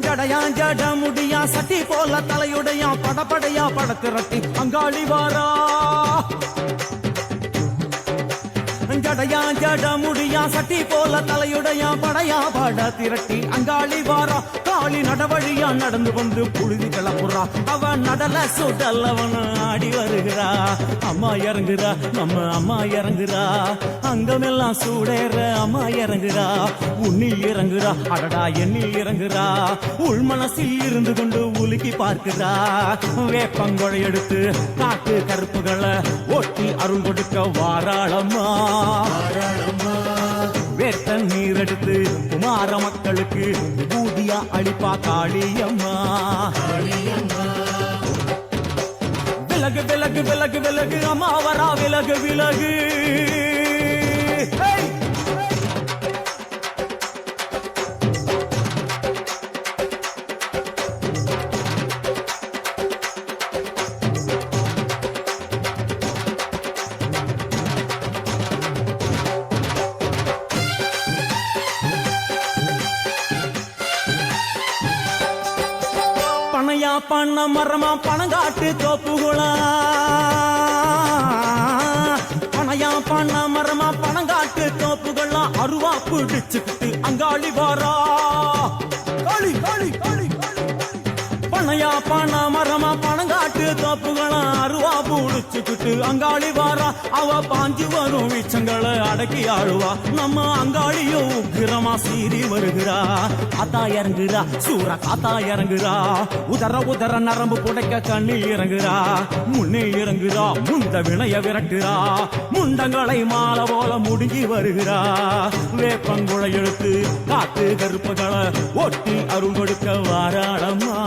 ஜடையா ஜட முடியா சட்டி போல தலையுடையா. படப்படையா படத்திரட்டி அங்காளி வாரா. ஜடையா ஜட முடியா சட்டி போல தலையுடையா. படையா பட திரட்டி அங்காளி வாரா. காளி நடவழியா நடந்து வந்து புழுதி கிளப்புறா. அவ நடல சுடல்லவன ஆடி வருகிறா. அம்மா இறங்குறா நம்ம அம்மா இறங்குறா. அங்கமெல்லாம் சூடேற அம்மா இறங்குறா. உன்னில் இறங்குறா அடடா எண்ணில் இறங்குறா. உள் மனசில் இருந்து கொண்டு உலுக்கி பார்க்கிறா. வேப்பங்கொழை எடுத்து காட்டு கருப்புகளை ஒட்டி அருள் கொடுக்க வாராளம்மா. வேட்ட நீர் எடுத்து குமார மக்களுக்கு விபூதியா அளிப்பா காளியம்மா. விலகு விலகு விலகு விலகு அம்மா வரா விலகு விலகு. பனையா பண்ண மரமா பணங்காட்டு தோப்புகளா. பனையா பண்ண மரமா பணங்காட்டு தோப்புகளா. அருவா பிடிச்சுக்கிட்டு அங்காளி வாரா. காளி காளி காளி பனையா பண்ண மரமா பணங்காட்டு தோப்புகளா. அருவா பிடிச்சுக்கிட்டு அங்காளி வாரா. அவ பாஞ்சு வரும் வீச்சங்களை அடக்கி ஆளுவா. நம்ம அங்காளியும் உக்கிரமா சீறி வருகிறா. காத்தா இறங்குறா சூற காத்தா இறங்குறா. உதர உதர நரம்பு புடைக்க கண்ணில் இறங்குறா. முன்னே இறங்குறா முந்த வினைய விரட்டுறா. முண்டங்களை மாலை போல முடிஞ்சி வருகிறா. வேப்பங்குழை எடுத்து காத்து கருப்புகளை ஒட்டி அருள் கொடுக்க வாராளம்மா.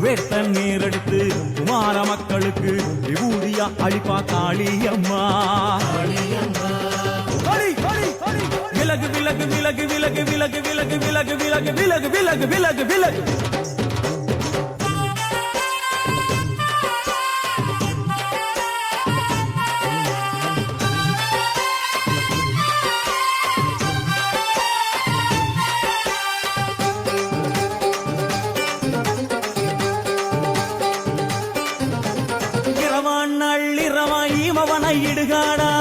வேட்ட நீர் எடுத்து குமார மக்களுக்கு விபூதியா அளிப்பா காளியம்மா. விலகு விலகு விலகு விலகு விலகு விலகு விலகு விலகு விலகு விலகு விலகு விலகு இரவான் நள்ளிரவாய் இமவனை இடுகாடா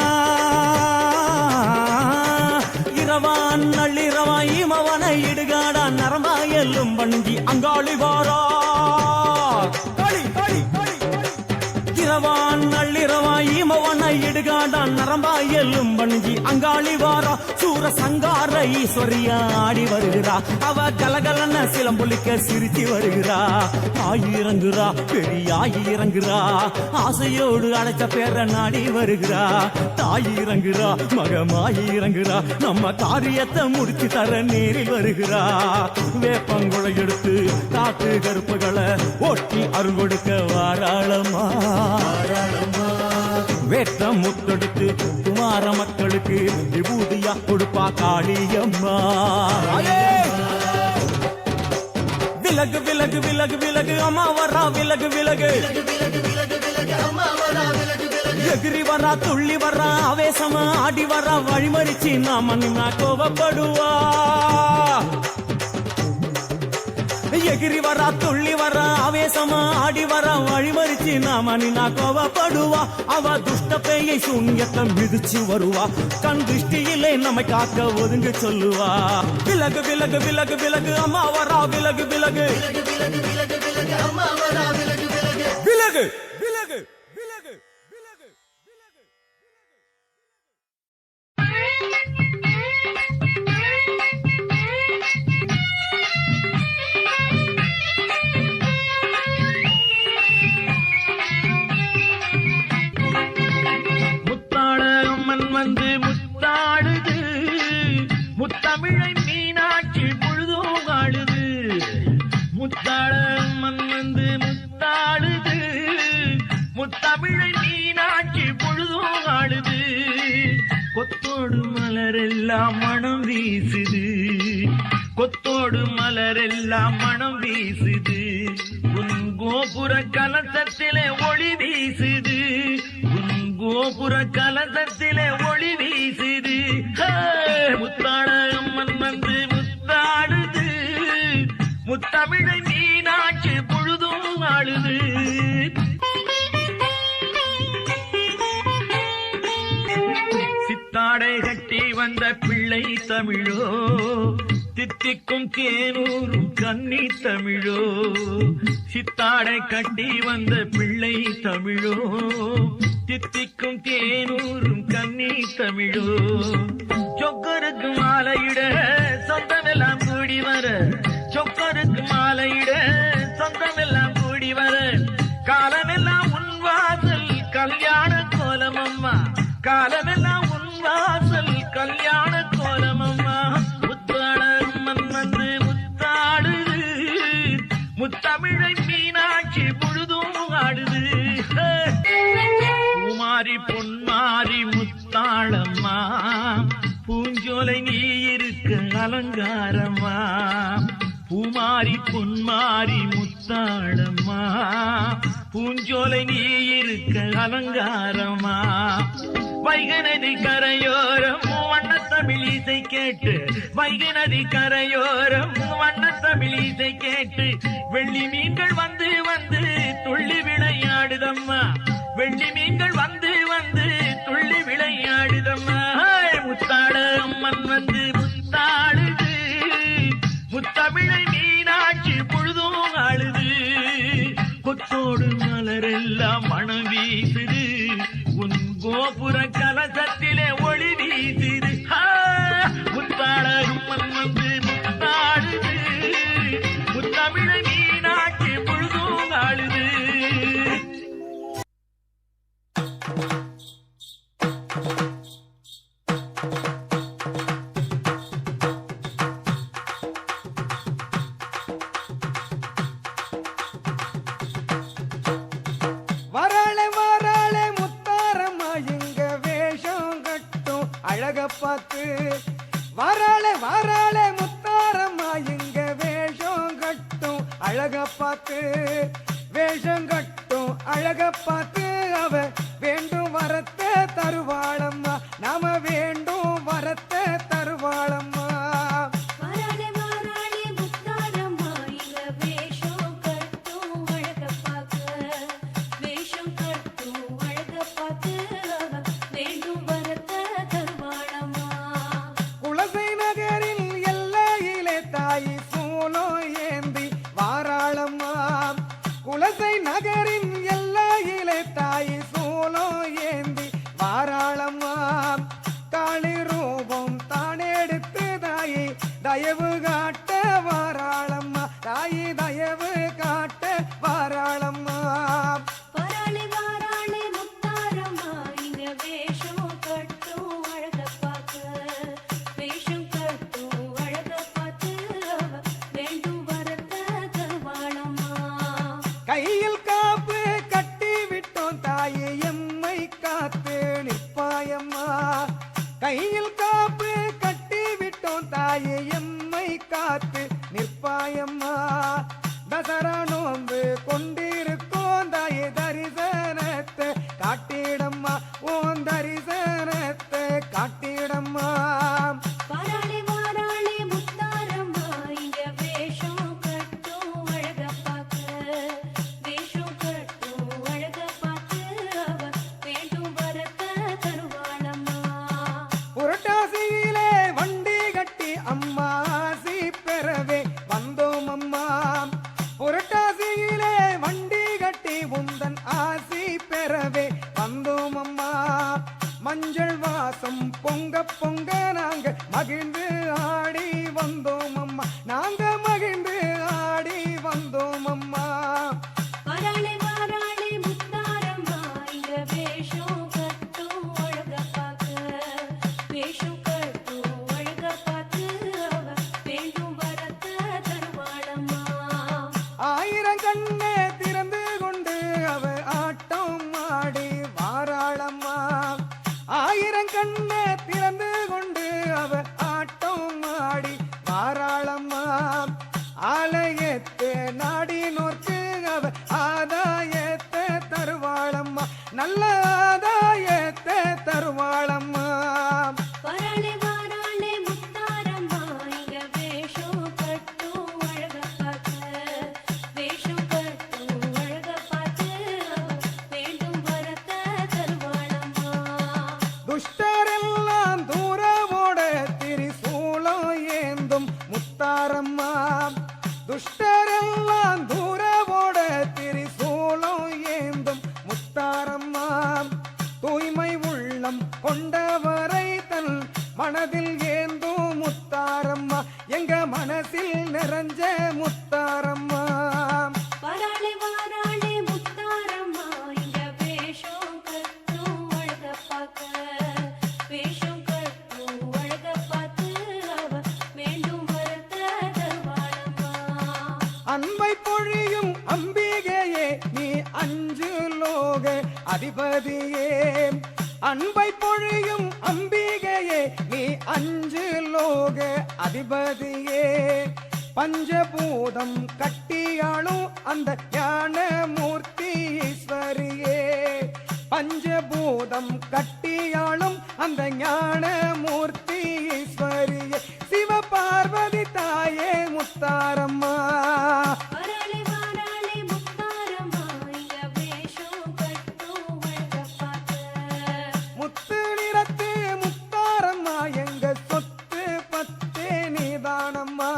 இரவான் நள்ளிரவாய் இமவனை இடுகாடா நரமாயெல்லும் வணங்கி அங்காளி வாரா களி களி களி இரவான் நள்ளிரவாய் இமவனை இடுகாடா நரம்பாயெல்லும் வணங்கி அங்காளி வாரா சூர சங்கார ஈஸ்வரியா ஆடி வருகிறா அவ கலகலன சிலம்பொலிக்க சிரிச்சு வருகிறா ஆயிரங்குறா பெரியாய் இறங்குறா ஆசையோடு அழைச்ச பேர நாடி வருகிறா தாயிரங்குறா மகமாய் இறங்குறா நம்ம காரியத்தை முடிச்சு தர நேரில் வருகிறா வேப்பங்குளை எடுத்து காட்டு கருப்புகளை ஓட்டி அருள் கொடுக்க வாராளமா வேட்ட முத்தெடுத்து குமார மக்களுக்கு விபூதியா கொடுப்பா காளியம்மா விலகு விலகு விலகு விலகு அம்மா வரா விலகு விலகு எகிரி வரா துள்ளி வரா ஆவேசமா ஆடி வரா வழிமறிச்சு நாம நின்னா கோபப்படுவா எகிரி வரா துள்ளி வரா ஆவேசமா ஆடி வரா வழிமறிச்சு நாம நின்னா கோபப்படுவா அவ துஷ்ட பேயை சூன்யத்தை மிதிச்சு வருவா கண் திருஷ்டியிலே நம்மை காக்க ஒதுங்க சொல்லுவா விலகு விலகு விலகு விலகு அம்மா வரா விலகு விலகு விலகு விலகு விலகு வந்து முத்தாடுது முத்தமிழை மீனாட்சி பொழுதும் ஆடுது முத்தாளம்மன் வந்து முத்தாடுது முத்தமிழை மீனாட்சி பொழுதும் ஆடுது கொத்தோடு மலரெல்லாம் மனம் வீசுது கொத்தோடு மலரெல்லாம் மனம் வீசுது உன் கோபுர கலசத்திலே ஒளி வீசுது கோபுர கலசத்திலே ஒளி வீசுது முத்தாளம்மன் வந்து முத்தாடுது முத்தமிழை மீனாட்சி பொழுதும் ஆடுது சித்தாடை கட்டி வந்த பிள்ளை தமிழோ தித்திக்கும் தேனூரும் கன்னி தமிழோ சித்தாடை கட்டி வந்த பிள்ளை தமிழோ தித்திக்கும் தேனூரும் கன்னி தமிழோ சொக்கருக்கு மாலையிட சொந்தமெல்லாம் கூடி வர சொக்கருக்கு மாலையிட சொந்தமெல்லாம் கூடி வர காலமெல்லாம் உன் வாசல் கல்யாண கோலமம்மா காலமெல்லாம் உன் வாசல் கல்யாண கோலமம்மா முத்தாளம்மன் வந்து முத்தாடுது முத்தமிழை மீனாட்சி பொழுதும் ஆடுது பூமாரி பொன்மாரி முத்தாளம்மா பூஞ்சோலை நீ இருக்க அலங்காரமா பூமாரி பொன்மாரி முத்தாளம்மா பூஞ்சோலை நீ இருக்க அலங்காரமா வைகநதி கரையோரம் வண்ணத்தமிழ் இசை கேட்டு வைகநதி கரையோரம் வண்ணத்தமிழ் இசை கேட்டு வெள்ளி மீன்கள் வந்து வந்து துள்ளி விளையாடுதம்மா வெள்ளி மீன்கள் வந்து வந்து துள்ளி விளையாடுதம்மா முத்தாளம்மன் வந்து முத்தாடுது முத்தமிழை மீனாட்சி பொழுதும் ஆளுது கொத்தோடு மலரெல்லாம் மனம் வீசுது உன் கோபுர கலசத்திலே ஒளி வீசுது முத்தாளம்மன் வந்து முத்தாடுது முத்தமிழை மீனாட்சி பொழுதும் ஆளுது பார்த்து வாராளே வாராளே முத்தாரம்மா இங்க வேஷம் கட்டும் அழக பார்த்து வேஷம் கட்டும் அழக பார்த்து அவ வேண்டும் வரத்தை தருவாளம்மா நாம வேண்டும் வரத்தை தருவாளம்மா வாராளே வாராளே முத்தாரம்மா இங்க வேஷம் கட்டும் அழக பார்த்து வேஷம் கட்டும் அழக பார்த்து அவ வேண்டும் வரத்தை தருவாளம்மா குலசை நகரில் எல்லையிலே தாயி சூலோ ஏந்தி வாராளம்மா குலசை நகரின் எல்லையிலே தாயி சூலோ ஏந்தி வாராளம்மா காளி ரூபம் தானெடுத்து தாயி தயவு காட்ட வாராளம்மா தாயி தயவு காட்ட வாராளம்மா வாராளே வாராளே முத்தாரம்மா இங்க வேஷம் கட்டும் அழக பார்த்து வேஷம் கட்டும் அழக பார்த்து அவ வேண்டும் வரத்தை தருவாளம்மா கையில் காப்பு கட்டி விட்டோம் தாயே எம்மை காத்து நிற்பாயம்மா கையில் காப்பு கட்டி விட்டோம் தாயே எம்மை காத்து நிற்பாயம்மா தசரா நோன்பு கொண்டிருக்கோம் தாயே தரிசனத்தை காட்டிடம்மா ஓன் தரிசனத்தை காட்டிடம்மா வாராளே வாராளே முத்தாரம்மா இங்க வேஷம் கட்டும் அழக பார்த்து வேஷம் கட்டும் அழக பார்த்து அவ வேண்டும் வரத்தை தருவாளம்மா புரட்டாசியிலே வண்டி கட்டி அம்மா ஆசி பெறவே வந்தோம் அம்மா புரட்டாசியிலே வண்டி கட்டி உந்தன் ஆசி பெறவே வந்தோம் அம்மா மஞ்சள் வாசம் பொங்க பொங்க நாங்க மகிழ்ந்து ஆடி வந்தோம் அம்மா நாங்க மகிழ்ந்து ஆடி வந்தோம் அம்மா வாராளே வாராளே முத்தாரம்மா இங்க வேஷம் கட்டும் அழக பார்த்து வேஷம் கட்டும் அழக பார்த்து அவ வேண்டும் வரத்தை தருவாளம்மா ஆயிரம் கண்ணே திறந்து கொண்டு அவ ஆட்டம் ஆடி வாராளம்மா ஆயிரம் கண்ணே திறந்து கொண்டு அவ ஆட்டம் ஆடி வாராளம்மா ஆலயத்தை நாடி நோக்கு அவ ஆதாயத்தை தருவாளம்மா நல்ல ஆதாயத்தை தருவாளம்மா வாராளே வாராளே முத்தாரம்மா இங்க வேஷம் கட்டும் அழக பார்த்து வேஷம் கட்டும் அழக பார்த்து அவ வேண்டும் வரத்தை தருவாளம்மா துஷ்டரெல்லாம் தூரவோட திரிசூலம் ஏந்தும் முத்தாரம்மா துஷ்டரெல்லாம் தூரவோட திரிசூலம் ஏந்தும் முத்தாரம்மா தூய்மை உள்ளம் கொண்டவரை தன் மனதில் ஏந்தும் முத்தாரம்மா எங்க மனசில் நிறைஞ்ச முத்தாரம்மா வாராளே வாராளே முத்தாரம்மா இங்க வேஷம் கட்டும் அழக பார்க்க வேஷம் கட்டும் அழக பார்த்து அவ வேண்டும் வரத்தை தருவாளம்மா அன்பை பொழியும் அம்பிகையே நீ அஞ்சு லோக அதிபதியே அன்பை பொழியும் அம்பிகையே நீ அஞ்சு லோக அதிபதியே பஞ்சபூதம் கட்டியாளும் அந்த ஞான மூர்த்தி ஈஸ்வரியே பஞ்சபூதம் கட்டியாளும் அந்த ஞான மூர்த்தி ஈஸ்வரியே சிவபார்வதி தாயே முத்தாரம்மா வாராளே வாராளே முத்தாரம்மா இங்க வேஷம் கட்டும் அழக பார்க்க முத்து நிறத்து முத்தாரம்மா எங்க சொத்து பத்தே நீதானம்மா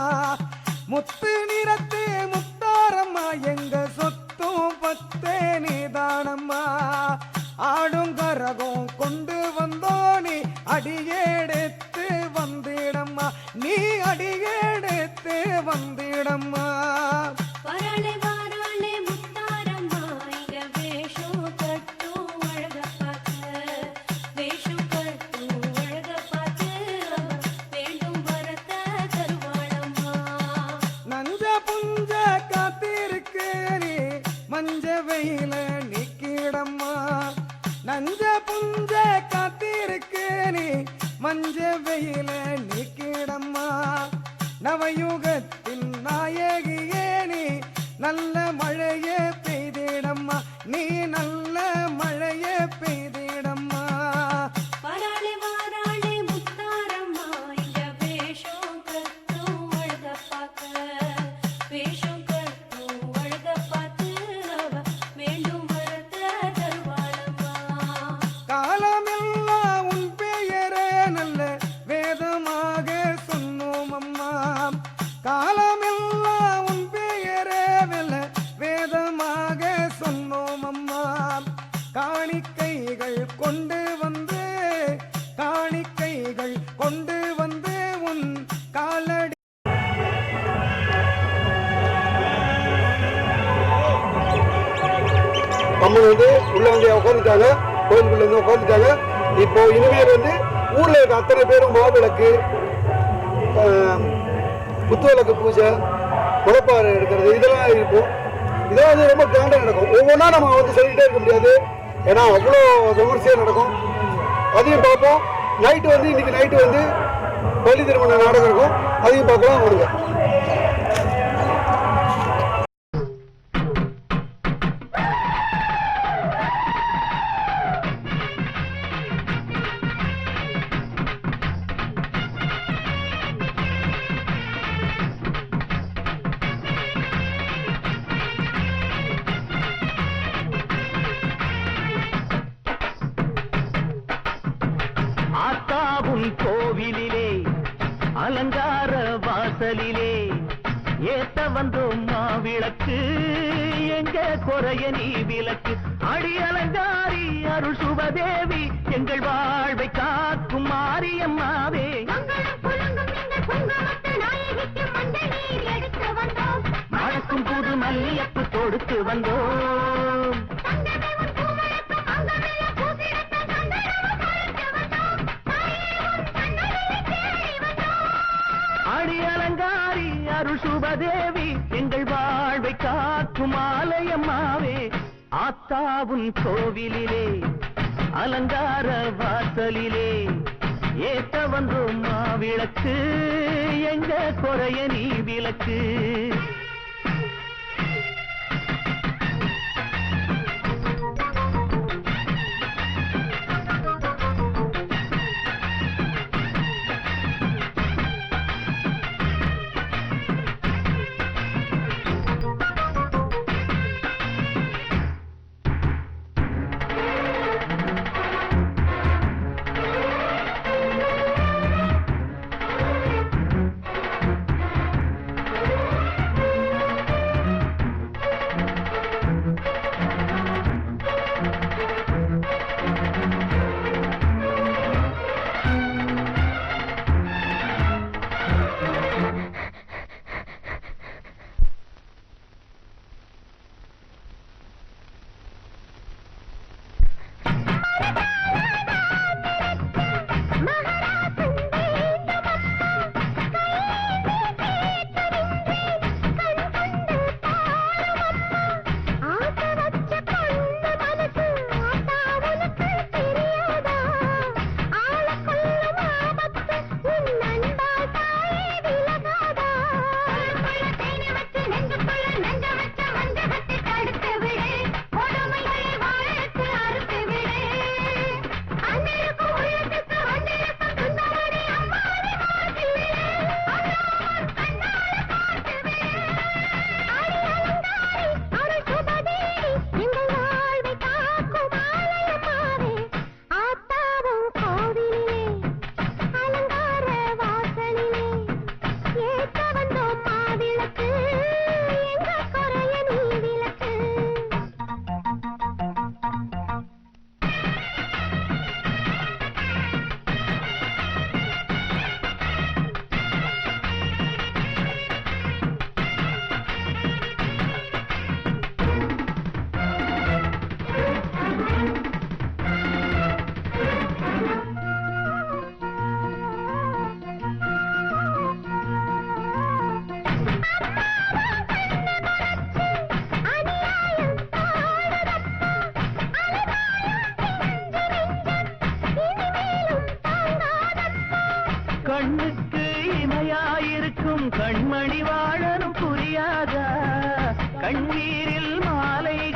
முத்து நிறத்து முத்தாரம்மா எங்க சொத்தும் பத்தே நீதானம்மா ஆடும் கரகம் கொண்டு வந்தோனி அடியெடுத்து வந்திடம்மா நீ அடியெடுத்து வந்திடம்மா வாராளே வாராளே முத்தாரம்மா இங்க வேஷம் கட்டும் அழக பார்க்க வேஷம் கட்டும் அழக பார்த்து அவ வேண்டும் வரத்தை தருவாளம்மா நஞ்ச புஞ்ச காத்திருக்கு நீ மஞ்ச வெயில நிக்கிடம்மா நஞ்ச புஞ்ச காத்திருக்கு நீ மஞ்ச வெயில நீக்கிடம்மா நவயுகத்தின் நாயகியே நீ நல்ல மழையே பெய்திடம்மா நீ நல்ல மழையே பெய்திடம்மா வாராளே வாராளே முத்தாரம்மா இங்க வேஷம் கட்டும் அழக பார்க்க வேஷம் கட்டும் அழக பார்த்து அவ வேண்டும் வரத்த தருவாளம்மா காலமெல்லாம் உன் பெயரே நல்ல வேதமாக சொன்னோம் அம்மா காலமெல்லாம் உன் பெயரே நல்ல வேதமாக சொன்னோம் அம்மா காணிக்கைகள் கொண்டு வந்து காணிக்கைகள் கொண்டு வந்து உன் காலடி அம்மன் வந்து உள்ள வந்து உட்காந்துட்டாங்க, கோயிலுக்குள்ள வந்து உட்காந்துட்டாங்க. இப்போ இனிமேல் வந்து ஊர்ல இருக்க அத்தனை பேரும் மாவிளக்கு, குத்துவிளக்கு பூஜை, முளைப்பாறை எடுக்கிறது இதெல்லாம் இருக்கும். இதெல்லாம் வந்து ரொம்ப கிராண்டாக நடக்கும். ஒவ்வொன்றா நம்ம வந்து சொல்லிகிட்டே இருக்க முடியாது, ஏன்னா அவ்வளோ விமர்சையாக நடக்கும். அதையும் பார்ப்போம். நைட்டு வந்து இன்னைக்கு நைட்டு வந்து பள்ளி திருமண நாடகம் இருக்கும், அதையும் பார்க்கலாம் வாங்க. ஆத்தாவும் கோவிலிலே அலங்கார வாசலிலே ஏத்த வந்தோம் மாவிளக்கு எங்க குறைய நீ விளக்கு அடி அலங்காரி அருள் சுபதேவி எங்கள் வாழ்வை காக்கும் மாரியம்மாவே மணக்கும் புது மல்லியப்பு கொடுத்து வந்தோம் அடி அலங்காரி அருள் சுபதேவி எங்கள் வாழ்வை காக்கும் ஆலயம்மாவே ஆத்தாவும் கோவிலிலே அலங்கார வாசலிலே ஏத்த வந்தோம் மாவிளக்கு எங்க குறைய நீ விளக்கு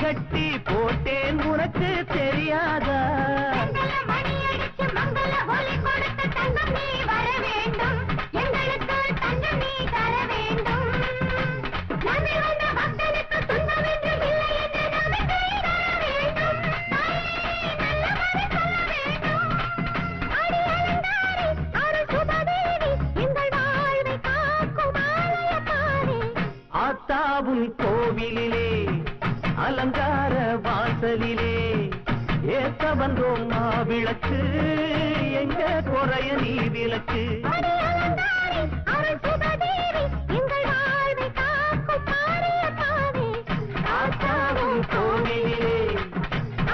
கட்டி போட்டேன் உனக்கு தெரியாதா? ஆத்தாவும் கோவிலிலே அலங்கார வாசலிலே ஏத்த வந்தோம் மாவிளக்கு, எங்க குறைய நீ விளக்கு. ஆத்தாவும் கோவிலிலே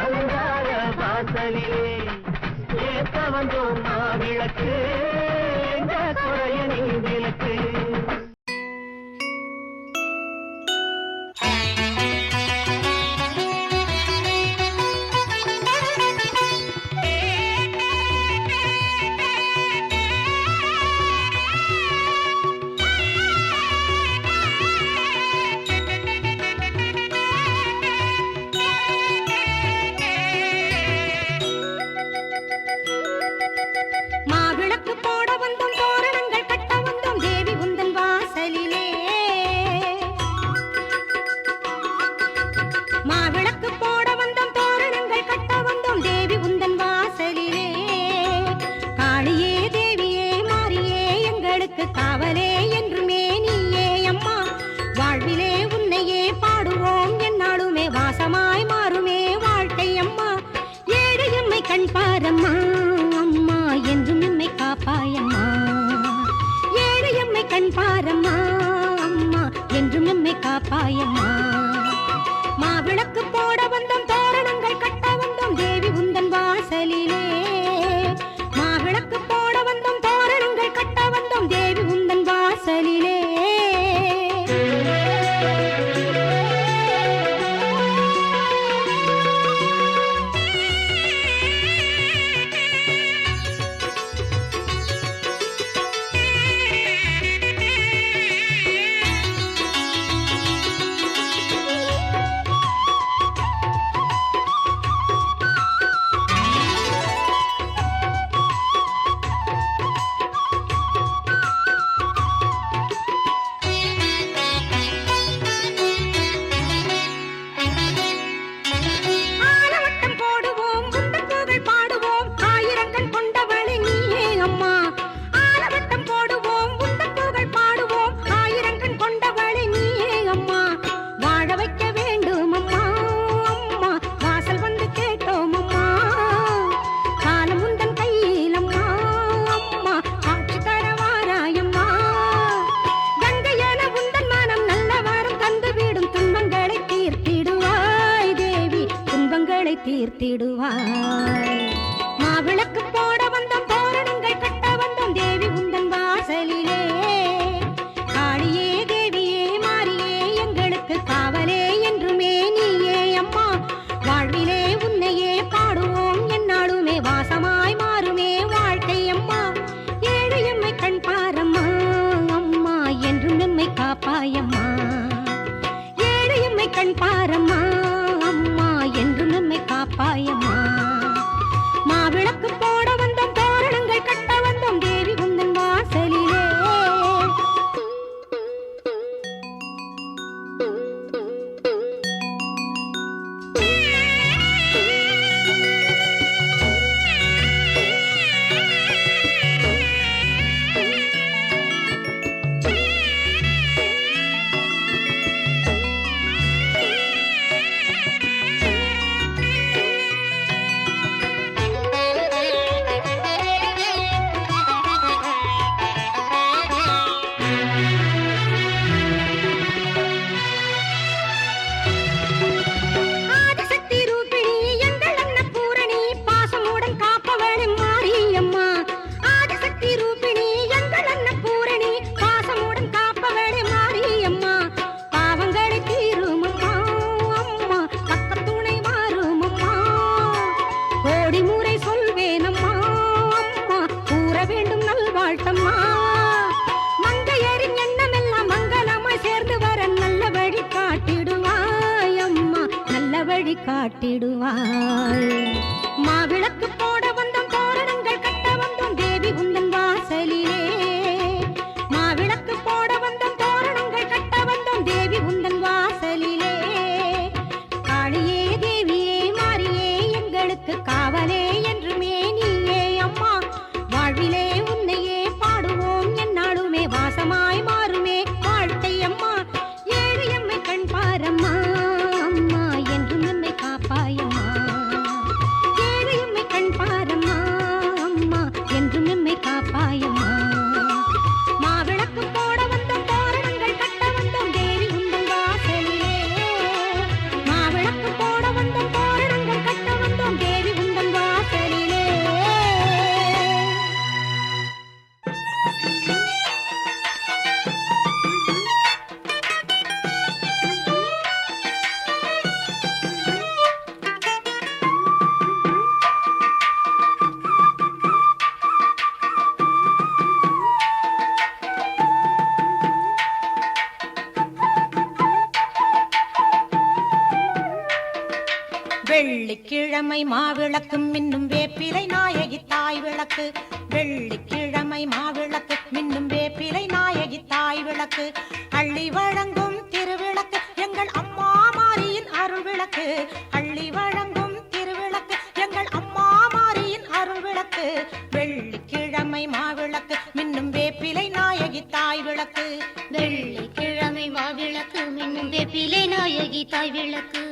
அலங்கார வாசலிலே ஏத்த வந்தோம் மாவிளக்கு, எங்க குறைய நீ விளக்கு. காவலே என்றுமே நீயே அம்மா, வாழ்விலே உன்னையே பாடுவோம், என்னாலுமே வாசமாய் மாறுமே வாழ்க்கை அம்மா. ஏழு எம்மை கண் பாரம்மா அம்மா, என்றும் எம்மை காப்பாயம்மா. ஏழு எம்மை கண் பாரம்மா அம்மா, என்றும் எம்மை காப்பாயம்மா. மாவிளக்கு போட வந்தோம், தோரணங்கள் கட்ட வந்தோம் தேவி உந்தன் வாசலிலே. மாவிளக்கு போட வந்தோம், தோரணங்கள் கட்ட வந்தோம் தேவி உந்தன் வாசலிலே. தீர்த்திடுவாய். மாவிளக்கு போட வந்தோம், தோரணங்கள் கட்ட வந்தோம் தேவி உந்தன் வாசலிலே. காளியே தேவியே மாரியே, எங்களுக்கு காவலே என்றுமே நீயே அம்மா. வாழ்விலே உன்னையே பாடுவோம், என்னாலுமே வாசமாய் மாறுமே வாழ்க்கை அம்மா. ஏழு எம்மை கண் பாரம்மா அம்மா, என்றும் எம்மை காப்பாயம்மா. ஏழு எம்மை கண் பாரம்மா அம்மா, என்றும் நம்மை காப்பாயம்மா. மாவிளக்கு போட வந்தோம், தோரணங்கள் கட்ட வந்தோம் தேவி உந்தன் வாசலிலே. வழி காட்டிடுவாள். மாவிளக்கு போட வந்தோம், தோரணங்கள் கட்ட வந்தோம் தேவி உந்தன் வாசலிலே. மாவிளக்கு போட வந்தோம், தோரணங்கள் கட்ட வந்தோம் தேவி உந்தன் வாசலிலே. காளியே தேவியே மாரியே எங்களுக்கு காவலே என்றுமே நீயே அம்மா. வாழ்விலே உன்னையே பாடுவோம் என்னாலுமே, வாசமாய் மாறுமே வாழ்க்கை அம்மா. ஏழு எம்மை கண் பாரம்மா அம்மா, என்றும் எம்மை காப்பாயம்மா. ஏழு எம்மை கண் பாரம்மா அம்மா, என்றும் எம்மை காப்பாயம்மா. மாவிளக்கு போட வந்தோம், தோரணங்கள் கட்ட வந்தோம் தேவி உந்தன் வாசலிலே. மாவிளக்கு போட வந்தோம், தோரணங்கள் கட்ட வந்தோம் தேவி உந்தன் வாசலிலே. வெள்ளிக்கிழமை மாவிளக்கு மின்னும் வேப்பிலை நாயகி தாய் விளக்கு. வெள்ளிக்கிழமை மாவிளக்கு மின்னும் வேப்பிலை நாயகி தாய் விளக்கு. அள்ளி வழங்கும் திருவிளக்கு எங்கள் அம்மா மாரியின் அருள் விளக்கு. அள்ளி வழங்கும் திருவிளக்கு எங்கள் அம்மா மாரியின் அருள் விளக்கு. வெள்ளிக்கிழமை மாவிளக்கு மின்னும் வேப்பிலை நாயகி தாய் விளக்கு. வெள்ளிக்கிழமை மாவிளக்கு மின்னும் வேப்பிலை நாயகி தாய் விளக்கு.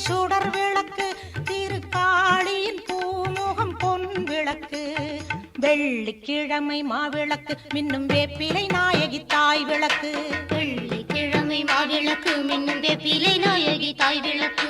சுடர் விளக்கு திருக்காளியின் பூமுகம் பொன் விளக்கு. வெள்ளிக்கிழமை மாவிளக்கு மின்னும் வேப்பிலை நாயகி தாய் விளக்கு. வெள்ளிக்கிழமை மாவிளக்கு மின்னும் வேப்பிலை நாயகி தாய் விளக்கு.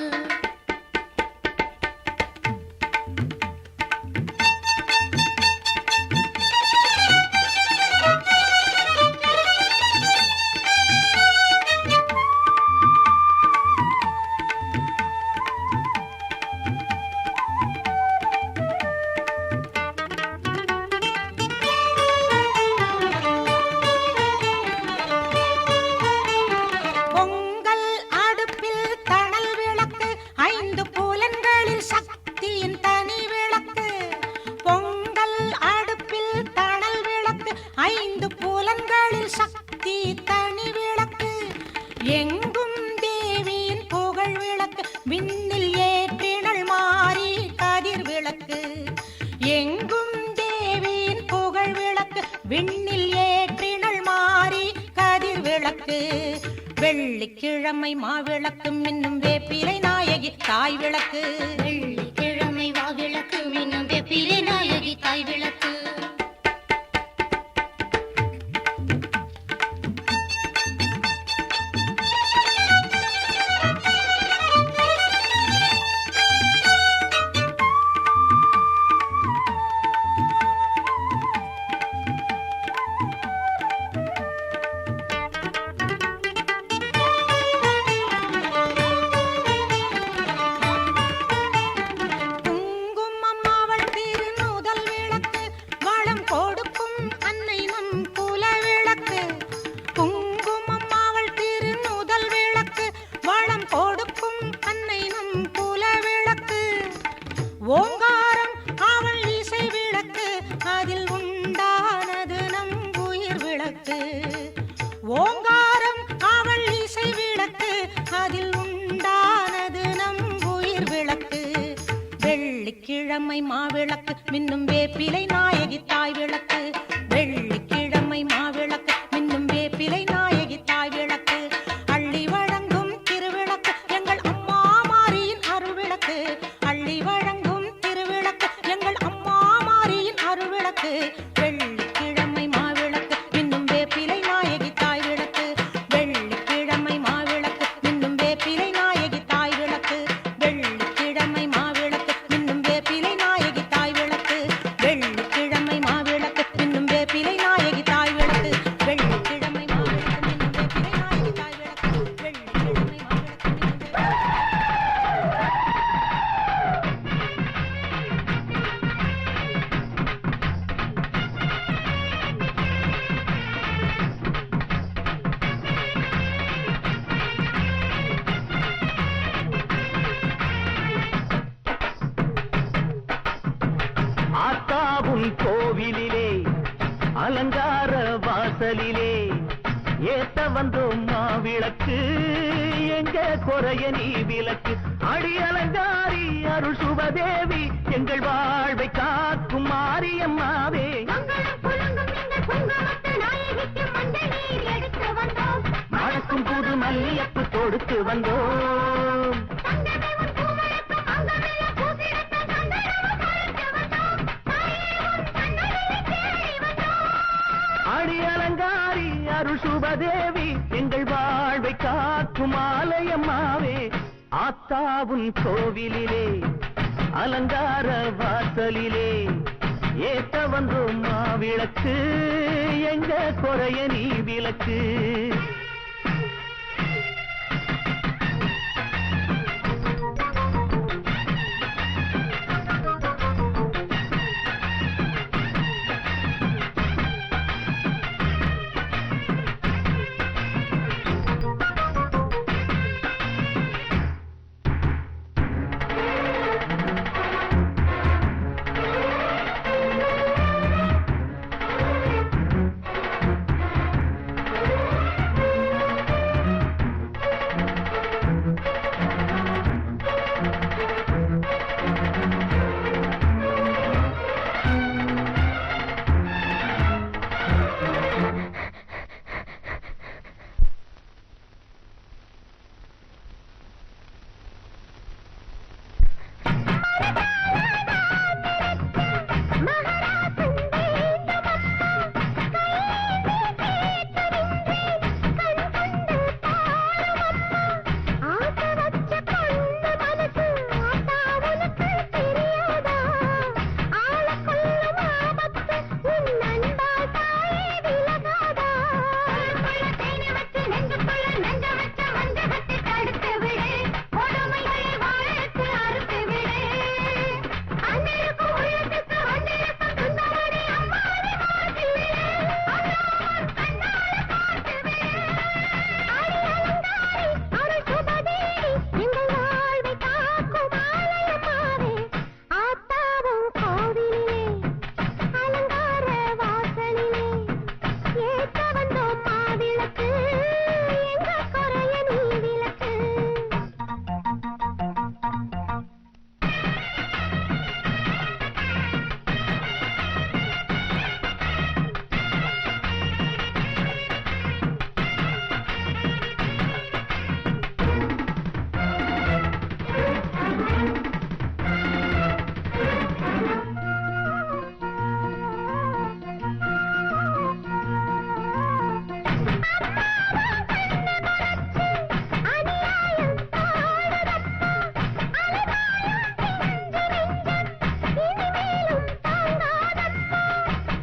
எங்கும் தேவியின் புகழ் விளக்கு விண்ணில் ஏற்றினள் மாறி கதிர் விளக்கு. எங்கும் தேவியின் புகழ் விளக்கு விண்ணில் ஏற்றினள் மாறி கதிர் விளக்கு. வெள்ளிக்கிழமை மாவிளக்கு மின்னும் வேப்பிலை நாயகி தாய் விளக்கு. வெள்ளிக்கிழமை மாவிளக்கு மின்னும் வேப்பிலை நாயகி தாய் விளக்கு. ஓங்காரம் அவள் இசை விளக்கு அதில் உண்டானது நம் உயிர் விளக்கு. ஓங்காரம் அவள் இசை விளக்கு அதில் உண்டானது நம் உயிர் விளக்கு. வெள்ளிக்கிழமை மாவிளக்கு மின்னும் வேப்பிலை நாயகி தாய் விளக்கு. வெள்ளிக்கிழமை மாவிளக்கு அலங்கார வாசலிலே ஏத்த வந்தோம் மாவிளக்கு எங்க குறைய நீ விளக்கு அடி அலங்காரி அருள் சுபதேவி எங்கள் வாழ்வை காக்கும் மாரியம்மாவே மணக்கும் புது மல்லியப்பு கொடுத்து வந்தோம் அடி அலங்காரி அருள் சுபதேவி எங்கள் வாழ்வை காக்கும் ஆலயம்மாவே ஆத்தாவும் கோவிலிலே அலங்கார வாசலிலே ஏத்த வந்தோம் மாவிளக்கு எங்க குறைய நீ விளக்கு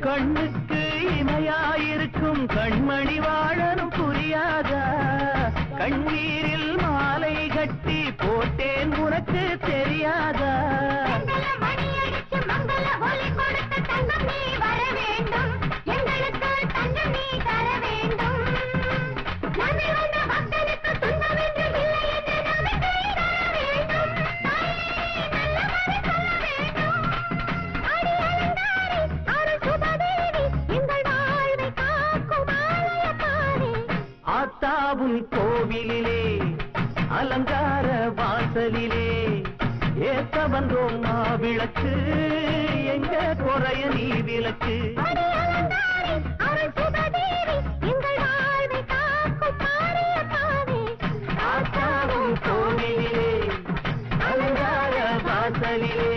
கண்ணுக்கு இமையாயிருக்கும் கண்மணி வாழனும் புரியாதா கண்ணீரில் மாலை கட்டி போட்டேன் உனக்கு தெரியாதா ஆத்தாவும் கோவிலிலே அலங்கார வாசலிலே ஏத்த வந்தோம் மாவிளக்கு எங்க குறைய நீ விளக்கு ஆத்தாவும் கோவிலிலே அலங்கார வாசலிலே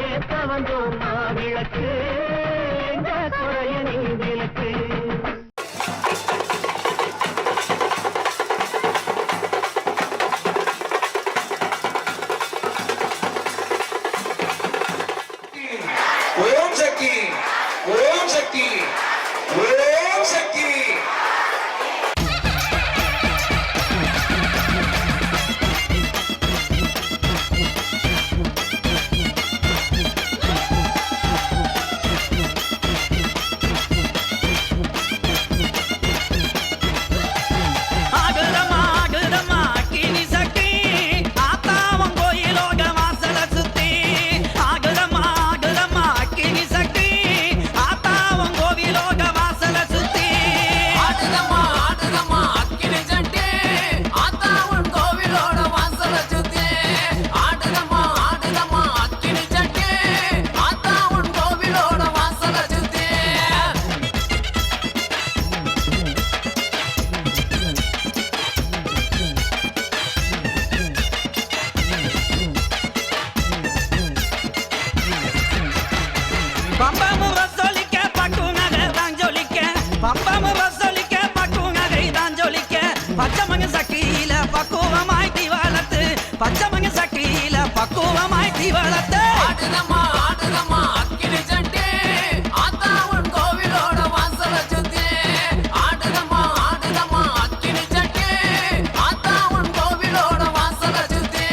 ஏத்த வந்தோம் மாவிளக்கு எங்க குறைய நீ விளக்கு ஓம் சக்தி ஓம் சக்தி அப்பம வசலிக்க பக்குவகை தான் ஜொலிக்க பச்சமங்க சக்கியில பக்குவமாய் தீவளத்து பச்சமங்க சக்கியில பக்குவமாய் தீவளத்து ஆடுதம்மா ஆடுதம்மா அக்கினி சட்டி ஆத்தா உன் கோவிலோட வாசல சுத்தி ஆடுதம்மா ஆடுதம்மா அக்கினி சட்டி ஆத்தா உன் கோவிலோட வாசல சுத்தி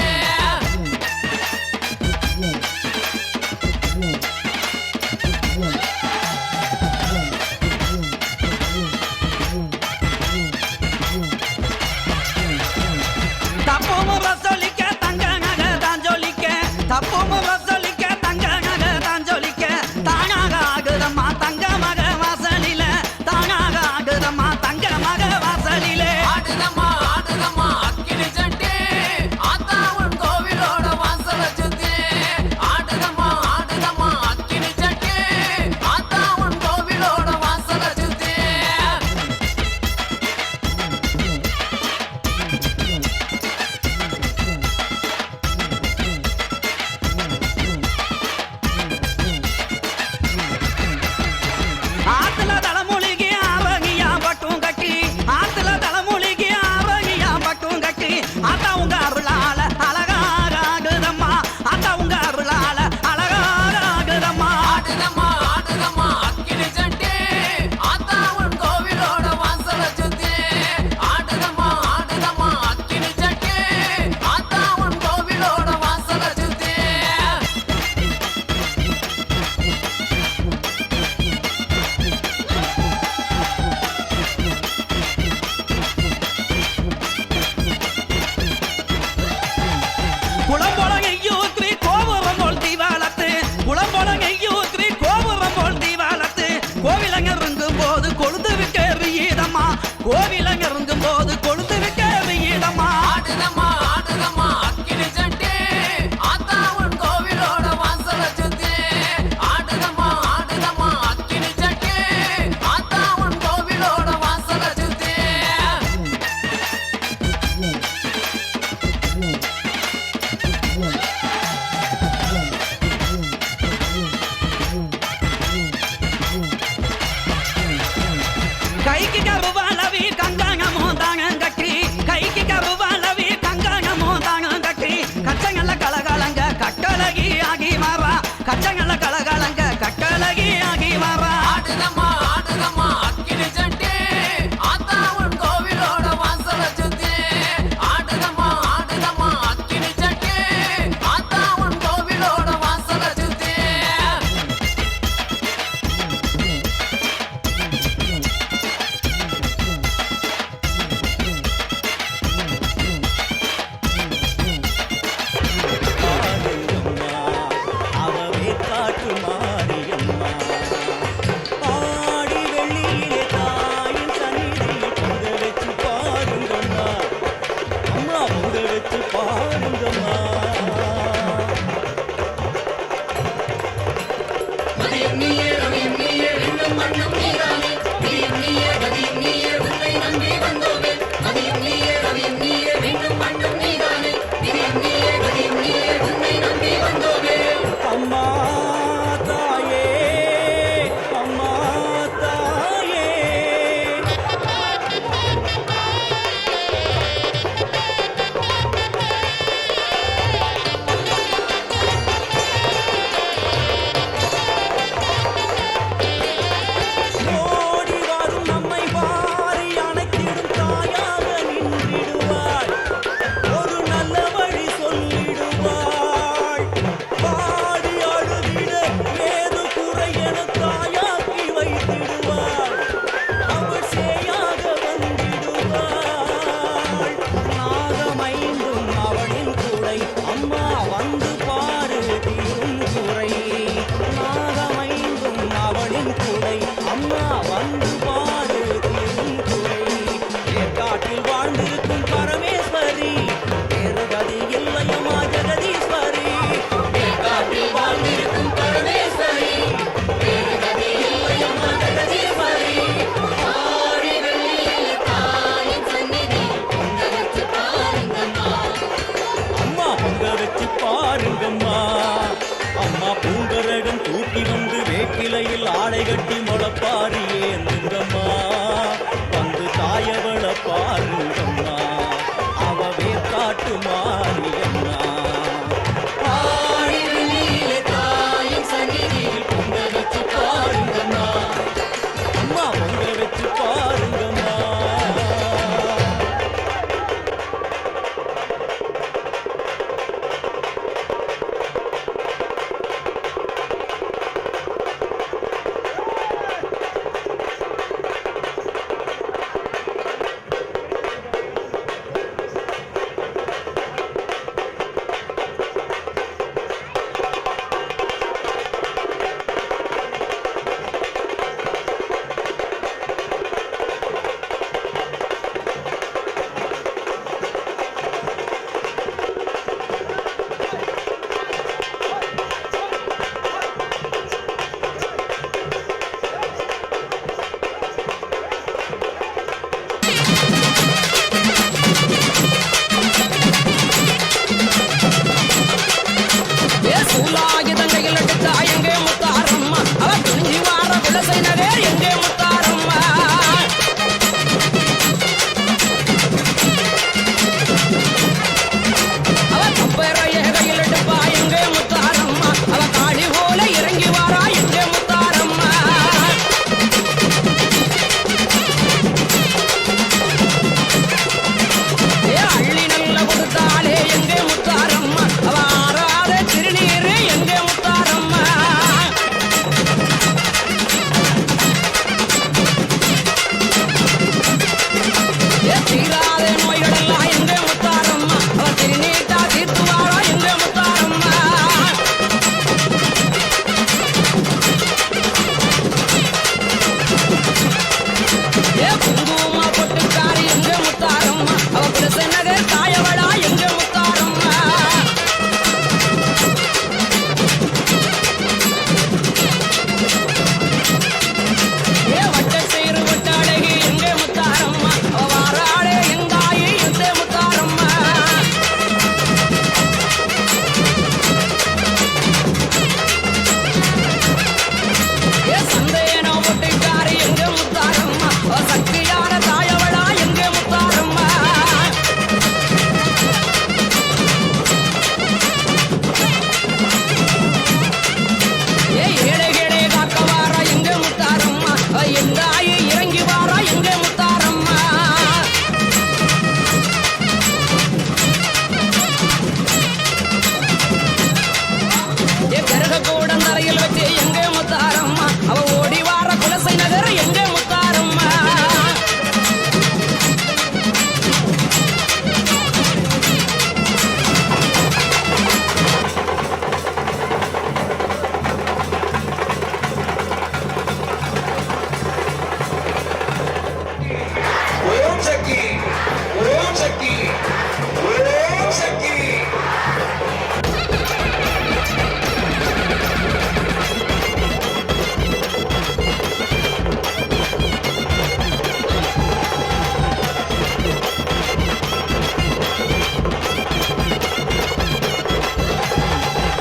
தப்போம வசலிக்க தங்க நகை தான் ஜொலிக்க தப்போம வசலிக்க தங்க நகை தான் ஜொலிக்க தானாக ஆகுதம்மா தங்க மக வாசலில தானாக ஆகுதம்மா தங்க மக வாசலிலே ஆடுதம்மா ஆடுதம்மா அக்கினி சட்டி ஆத்தா உன் கோவிலோட வாசல சுத்தி ஆடுதம்மா ஆடுதம்மா அக்கினி சட்டி ஆத்தா உன் கோவிலோட வாசல சுத்தி ஆத்துல தலைமொழிக்கு ஆவகியா பட்டும் கட்டி ஆத்துல தலைமொழிக்கு ஆவகியா பட்டும் கட்டி ஆத்தா உங்க அருளால அழகாக ஆகுதம்மா ஆத்தா உங்க அருளால அழகாக ஆகுதம்மா ஆடுதம்மா ஆடுதம்மா அக்கினி சட்டி ஆத்தா உன் கோவிலோட வாசல சுத்தி ஆடுதம்மா ஆடுதம்மா அக்கினி சட்டி ஆத்தா உன் கோவிலோட வாசல சுத்தி குளம்பொழங்கையூத்ரி கோபுரம் போல் தீவாளத்து குளம்பொழங்கையூத்ரி கோபுரம் போல் தீவாளத்து கோவிலங்க இருங்கும் போது கொழுந்து விக்க எறியதம்மா கோவிலங்க இருங்கும் போது கொழுந்து விக்க எறியதம்மா ஆடுதம்மா ஆடுதம்மா அக்கினி சட்டி ஆத்தா உன் கோவிலோட வாசல சுத்தி ஆடுதம்மா ஆடுதம்மா அக்கினி சட்டி ஆத்தா உன் கோவிலோட வாசல சுத்தி கைக்கு கருவாலவி கங்காங்கமோ தாங்க கட்டி கைக்கு கருவாலவி கங்காங்கமோ தாங்க கட்டி கச்சங்கல்ல கலகலங்க கட்டழகி ஆகி மாறா கச்சங்கல்ல கலகலங்க கட்டழகி ஆகி மாறா ஆடுதம்மா ஆடுதம்மா அக்கினி சட்டி ஆத்தா உன் கோவிலோட வாசல சுத்தி ஆடுதம்மா ஆடுதம்மா அக்கினி சட்டி ஆத்தா உன் கோவிலோட வாசல சுத்தி அவவே காட்டு மாரியம்மா ஆடி வெள்ளியிலே தாயின் சந்நிதியில் புத வச்சு பாருங்கம்மா அம்மா புத வச்சு பாருங்கம்மா அம்மா தாயே அம்மா தாயே ஓடி வரும் நம்ம ஏ குங்கும பொட்டுக்காரி எங்க முத்தாரம்மா அவ பிரச நகர் தாயவளா எங்க முத்தாரம்மா ஏ வட்ட சேரு வட்டாடகி எங்க முத்தாரம்மா அவ வாராளே எங்காயி எங்க முத்தாரம்மா ஏ சந்தேனோ பொட்டுக்காரி எங்க முத்தாரம்மா அவ சக்தியான தாயவளா எங்க முத்தாரம்மா ஏ ஏழைகளே காக்க வாரா எங்க முத்தாரம்மா அவ எங்காயி இறங்கி வாரா எங்க முத்தாரம்மா ஏ கரக கூடம் தரையில் வச்சு எங்க முத்தாரம்மா அவ ஓடி வார குலசை நகர் எங்க முத்தாரம்மா ஓம் சக்தி ஓம் சக்தி ஓம் சக்தி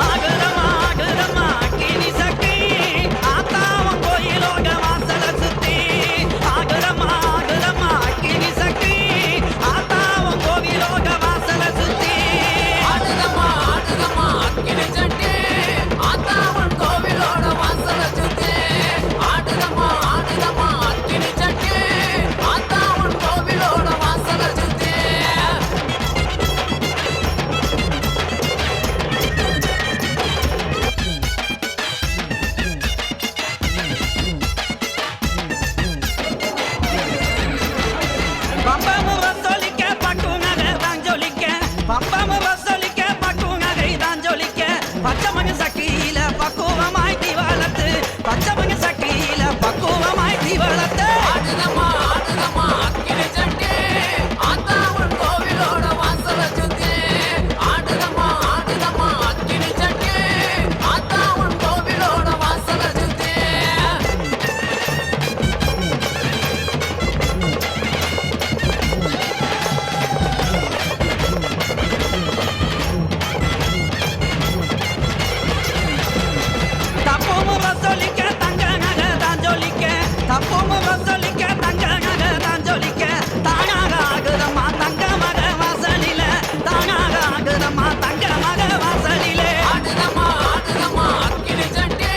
ஆகரமா ஆகரமா கினி சக்தி ஆத்தாவன் கோயிலோக வாசல சுத்தி ஆகரமா ஆகரமா கினி சக்தி ஆத்தாவன் கோவிலோக வாசல சுத்தி ஆடுதம்மா ஆடுதம்மா அக்கினி சட்டி ஆத்தாவன் கோவிலோட வாசல சுத்தி ஆடுதம்மா ஆடுதம்மா அக்கினி சட்டி ஆத்தாவன் கோவிலோட வாசல சுத்தி பம்பமு வசலிக்க பக்குனகை தான் ஜொலிக்க பம்பமு வசலிக்க பக்குனகை தான் ஜொலிக்க பச்சமங்க சக்கியில பக்குவமாய் திவளத்து பச்சமங்க சக்கியில பக்குவமாய் திவளத்து ஆடுதம்மா ஆடுதம்மா அக்கினி சட்டி ஆத்தாவன் கோவிலோட வாசல சுத்தி ஆடுதம்மா ஆடுதம்மா அக்கினி சட்டி ஆத்தாவன் கோவிலோட வாசல சுத்தி தப்போமு வசலிக்க தங்க நகை தான் ஜொலிக்க தப்போமு வசலிக்க தங்க நகை தான் ஜொலிக்க தானாக ஆகுதம்மா தங்க மக வாசலில தானாக ஆகுதம்மா தங்க மக வாசலிலே ஆடுதம்மா ஆடுதம்மா அக்கினி சட்டி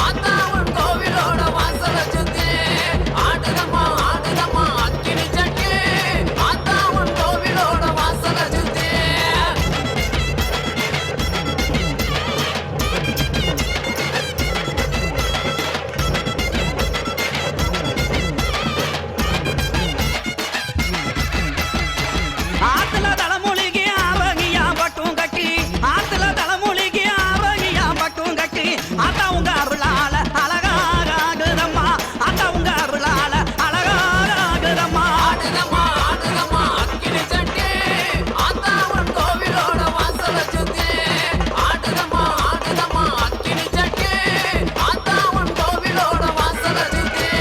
ஆத்தாவன் கோவிலோட வாசல சுத்தி ஆடுதம்மா ஆடுதம்மா அக்கினி சட்டி ஆத்தாவன் கோவிலோட வாசல சுத்தி ஆத்துல தலைமுழுகி ஆவகியா பட்டும் கட்டி ஆத்துல தலைமுழுகி ஆவகியா பட்டும் கட்டி ஆத்தா உங்க அருளால அழகாக ஆகுதம்மா ஆத்தா உங்க அருளால அழகாக ஆகுதம்மா ஆடுதம்மா ஆடுதம்மா அக்கினி சட்டி ஆத்தாவன் கோவிலோட வாசல சுத்தி ஆடுதம்மா ஆடுதம்மா அக்கினி சட்டி ஆத்தாவன் கோவிலோட வாசல சுத்தி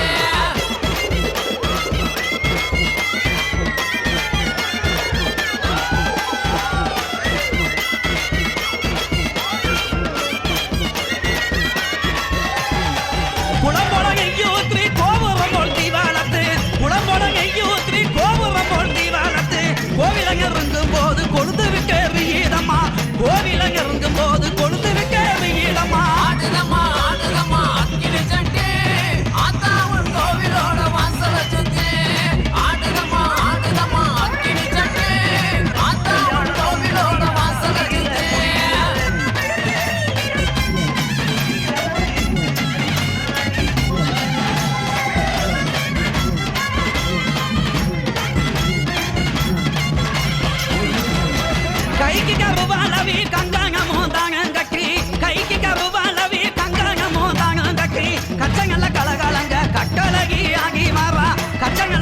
குளம்பொழகையூத்ரி கோபுரம் போல் தீவாளத்து குளம்பொழகையூத்ரி கோபுரம் போல் தீவாளத்து கோவிலங்க இருக்கும் போது கொழுந்து விட்டு எறியிடம்மா கோவிலங்க இருக்கும் போது கொழுந்து விட்டு எறியிடம்மா ஆடுதம்மா ஆடுதம்மா அக்கினி சட்டி ஆத்தாவன் கோவிலோட வாசல சுத்தி ஆடுதம்மா ஆடுதம்மா அக்கினி சட்டி ஆத்தாவன் கோவிலோட வாசல சுத்தி கைக்கு கருவாலவி கங்காங்கமோ தாங்க கட்டி கைக்கு கருவாலவி கங்காங்கமோ தாங்க கட்டி கச்சங்கல்ல கலகலங்க கட்டழகி ஆகி மாறா கச்சங்க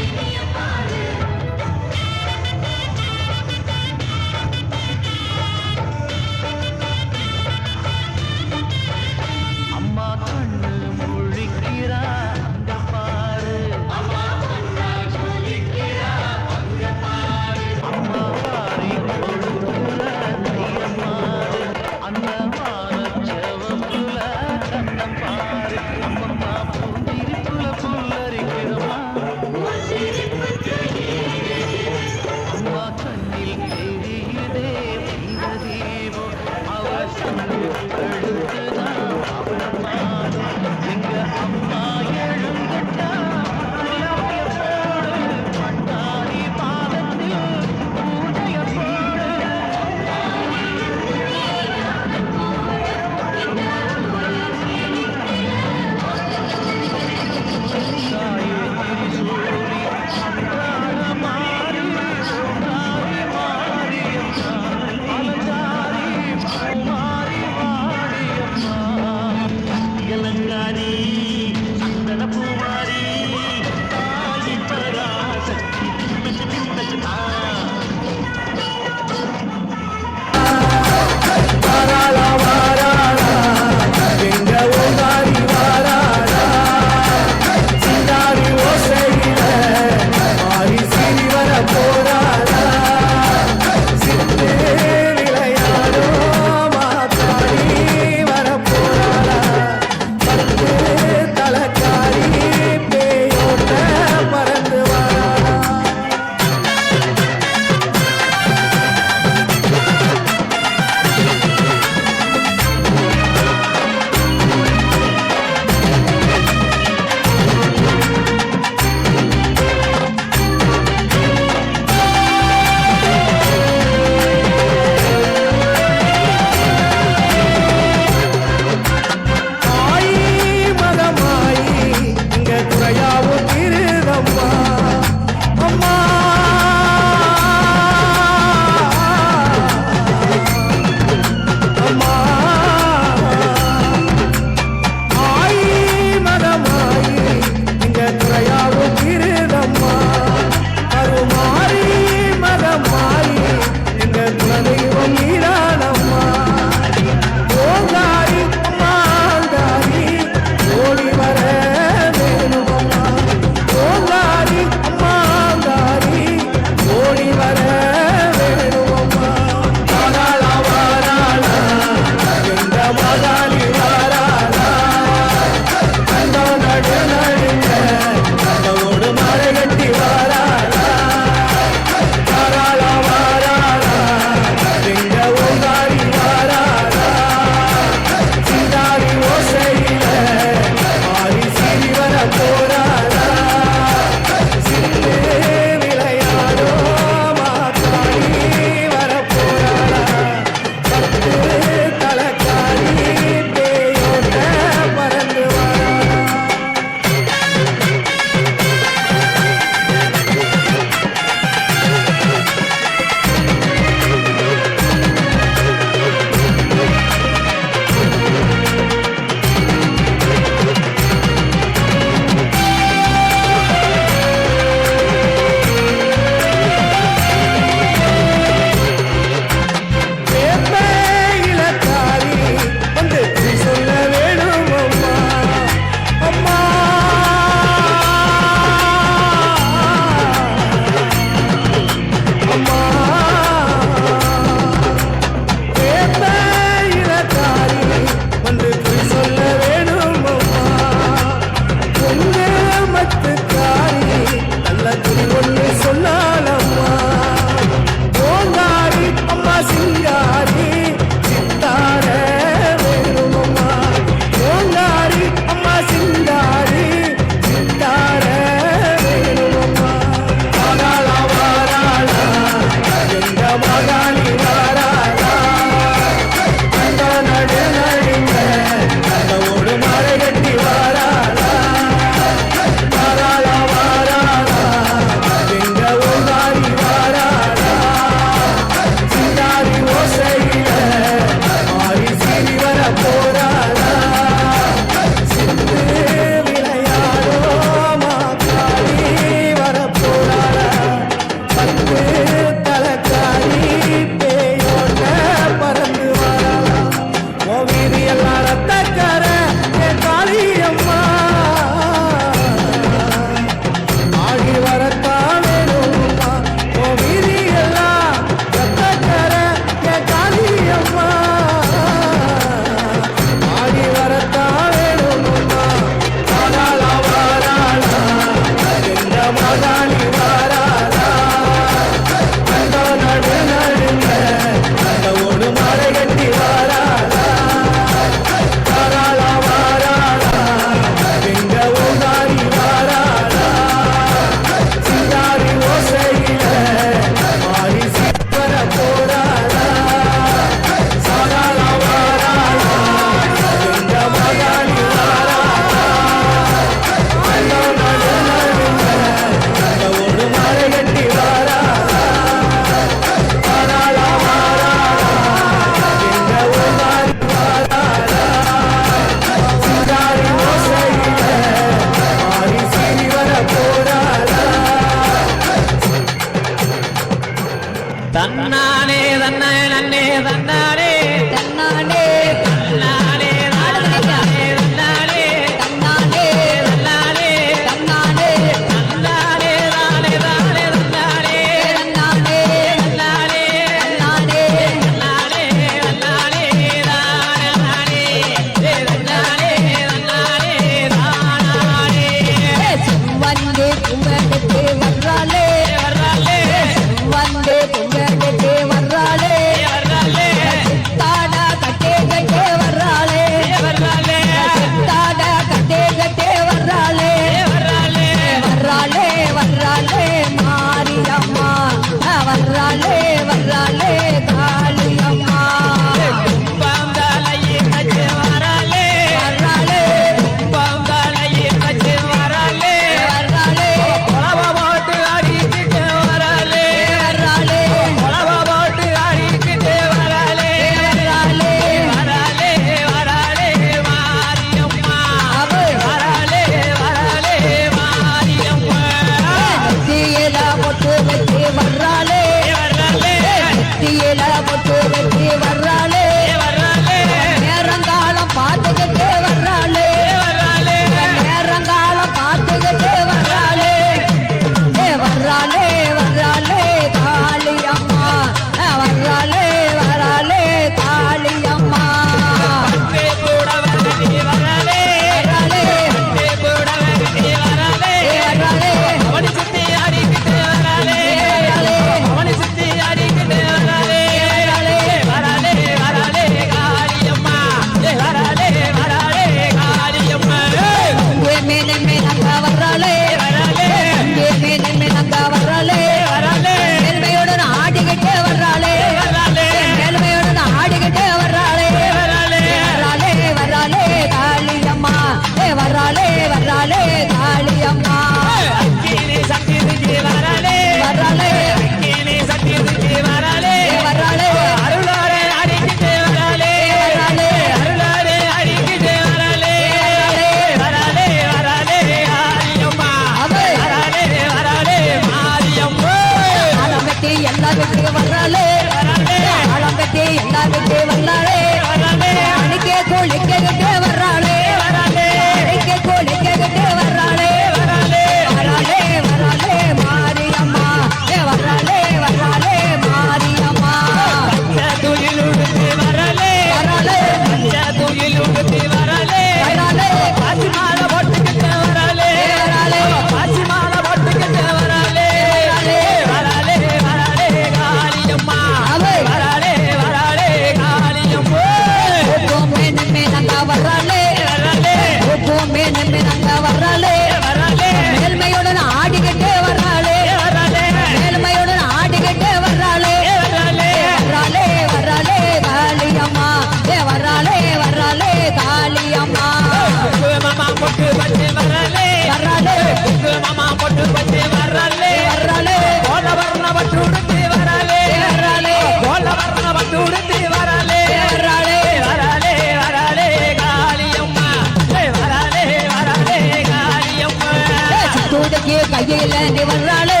கையிலேந்தி வர்றாளே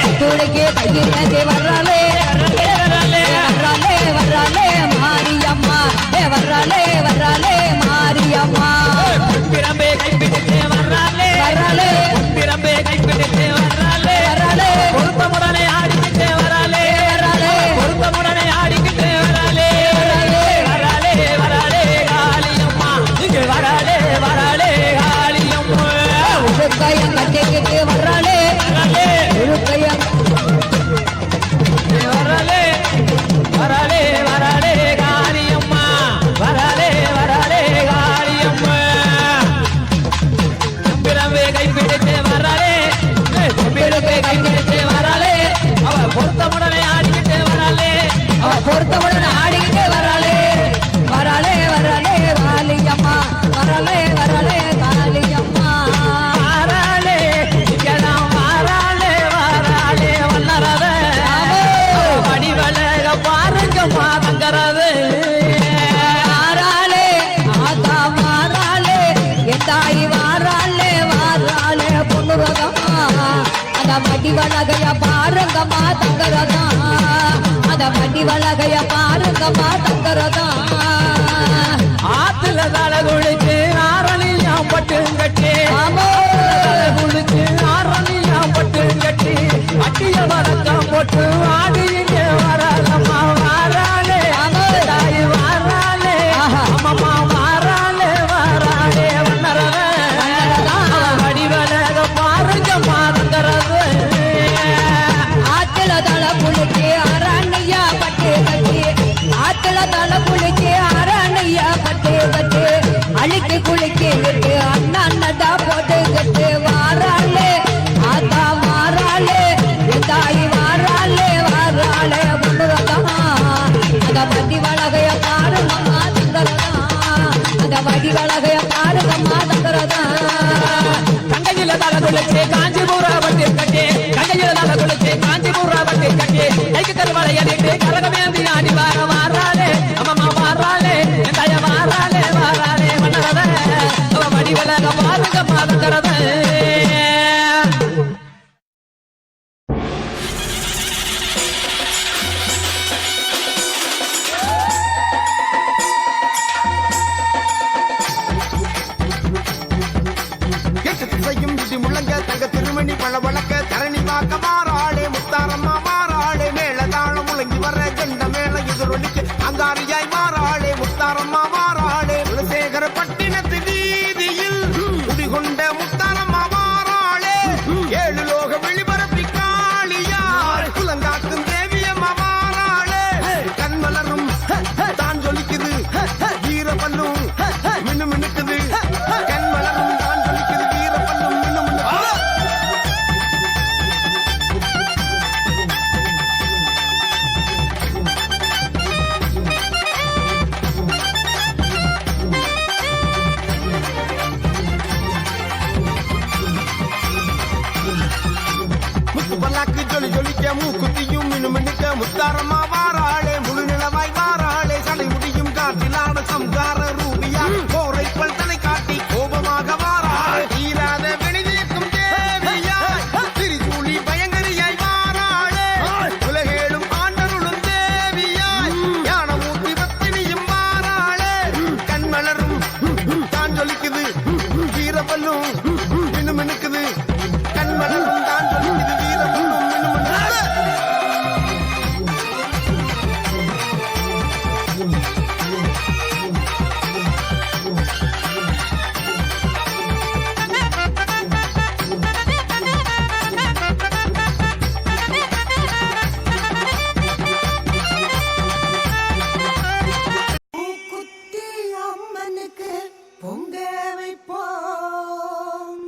சித்தூருக்கு கையிலேந்தி வர்றாளே வர்றாளே வர்றாளே மாரியம்மா வர்றாளே வர்றாளே மாரியம்மா பிரம்பே கைப்பிடித்தே வர்றாளே வர்றாளே பிரம்பே கைப்பிடித்தே வர்றாளே வர்றாளே பொருத்தமுடனே ஆடிக்கிட்டே வர்றாளே வர்றாளே பொருத்தமுடனே ஆடிக்கிட்டே வர்றாளே வர்றாளே வர்றாளே காளியம்மா இங்கே வர்றாளே வர்றாளே காளியம்மா உடுக்கையம் கட்டிக்கிட்டு வர்றாளே உடுக்கையம் வர்றாளே வர்றாளே வர்றாளே காளியம்மா வர்றாளே வர்றாளே காளியம்மா பிரம்பே கைப்பிடித்தே வர்றாளே பிரம்பே கைப்பிடித்தே வர்றாளே அவ பொருத்தமுடனே ஆடிக்கிட்டே வர்றாளே அவ பொறுத்தவுடன் ஆடிக்கிட்டே வர்றாளே வர்றாளே வர்றாளே காளியம்மா வர்றாளே வர்றாளே காளியம்மா வாராளே இங்கதான் வாராளே வாராளே வல்லறத வடிவழக பாருங்க மாதங்கிறது வாராளே ஆத்தா வாராளே என் தாய் வாராளே வாராளே பொண்ணுரகமா அந்த மடி வளகைய பாருங்கம்மா தங்கரதா அந்த மடி வளகைய பாருங்கம்மா தங்கரதா ஆத்துல தலை குளிச்சு ஆரணியாம் பட்டு கட்டி ஆமோ குளிச்சு ஆரணியாம் பட்டு கட்டி அட்டிய வழக்கம் போட்டு ஆடி இங்கே வராளம்மா வாராளே தாய் வாராளே அம்மம்மா வாராளே வாராளே வண்ணரவ வடிவழக பாருங்க மாதங்கிறது ஆத்துல தலை குளிச்சு அரணையா பட்டு கட்டி ஆத்துல தலை குளிச்சு அரணையா பட்டு கட்டி அழுக்கு குளிக்கிட்டு அண்ணா போட்டு கட்டு வாராளே ஆத்தா வாராளே தாய் வாராளே வாராளே முன்னுரதமா அந்த வடி வளகைய பாருங்கம்மா தங்கரதா அந்த வடி வளகைய பாருங்கம்மா தங்கரதா கங்கையில தலை குளிச்சு காஞ்சிபுரம் பட்டு கட்டி கங்கையில தலை குளிச்சு காஞ்சிபுரம் பட்டு கட்டி கைக்கு கருவளையடிட்டு கரகமேந்தி ஆடி வார வாராளே அம்மம்மா வாராளே தய வாராளே வாராளே மன்னரத அவ வடிவழக பாருங்க மாதங்கிறத எட்டு திசையும் இடி முழங்க தங்க திருமணி பழ வழக்க தரணி வாக்க மாறாளே முத்தாரம்மா மாறாளே மேல தாளம் முழங்கி வர கண்ட மேல எதிரொலிக்க அங்காரியாய் மாறாளே முத்தாரம்மா மாறாளே குலசேகர பட்டினத்து வீதியில் குடிகொண்ட முத்தாரம்மா மாறாளே ஏழு லோக வெளிபரப்பி காளியார் குலங்காக்கும் தேவியம்மா மாறாளே கண்மலரும் தான் ஜொலிக்குது வீரப்பண்ணும் மின்னு மின்னுக்குது கண்மலரும் தான் ஜொலிக்குது வீரப்பண்ணும் மின்னு மின்னுக்குது முத்து பல்லாக்கு ஜொலி ஜொலிக்க மூக்குத்தியும் மின்னு மின்னுக்க முத்தாரம்மா வாராளே முழு நிலவாய் வாராளே சடை முடியும் காற்றிலான சம்சார ரூபியா கோரை பல்தனை காட்டி கோபமாக வாராளே தீராத வெளிதீர்க்கும் தேவியாய் திரிசூலி பயங்கரியாய் வாராளே உலகேழும் ஆண்டருளும் தேவியாய் ஞானமூர்த்தி பத்தினியும் வாராளே கண்மலரும் தான் ஜொலிக்குது வீரப்பல்லும் மின்னு மின்னுக்குது கண்மலரும் தான் ஜொலிக்குது வீரப்பல்லும் மின்னு மின்னுக்குது குத்தி அம்மனுக்கு பொங்க வைப்போம்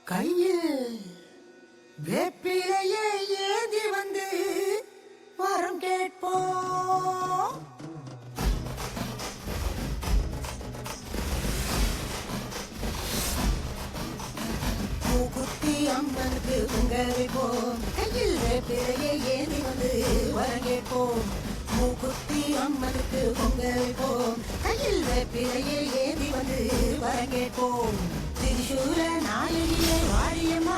கையில் வேப்பிலையை ஏந்தி வந்து வரம் கேட்போம் மூக்குத்தி அம்மனுக்கு பொங்க வைப்போம் கையில் வேப்பிலையை ஏந்தி வந்து வரம் கேட்போம் மூக்குத்தி அம்மனுக்கு பொங்க வைப்போம் கையில் வேப்பிலையை ஏந்தி வந்து வரம் கேட்போம் திரிசூல நாயகியே வாடியம்மா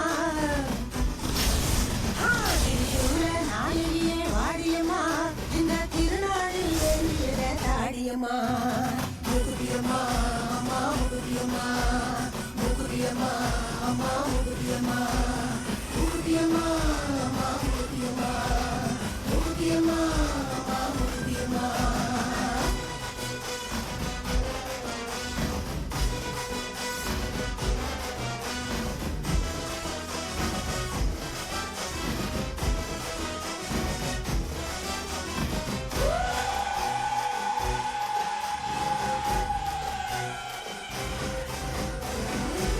திரிசூல நாயகியே வாடியம்மா இந்த திருநாளில் வெளியிட தாடியம்மா முகுதியம்மா அம்மா முகுதியம்மா முகுதியம்மா அம்மா முகுதியம்மா முகுதியம்மா அம்மா முகுதியம்மா முகுதியம்மா அம்மா முகுதியம்மா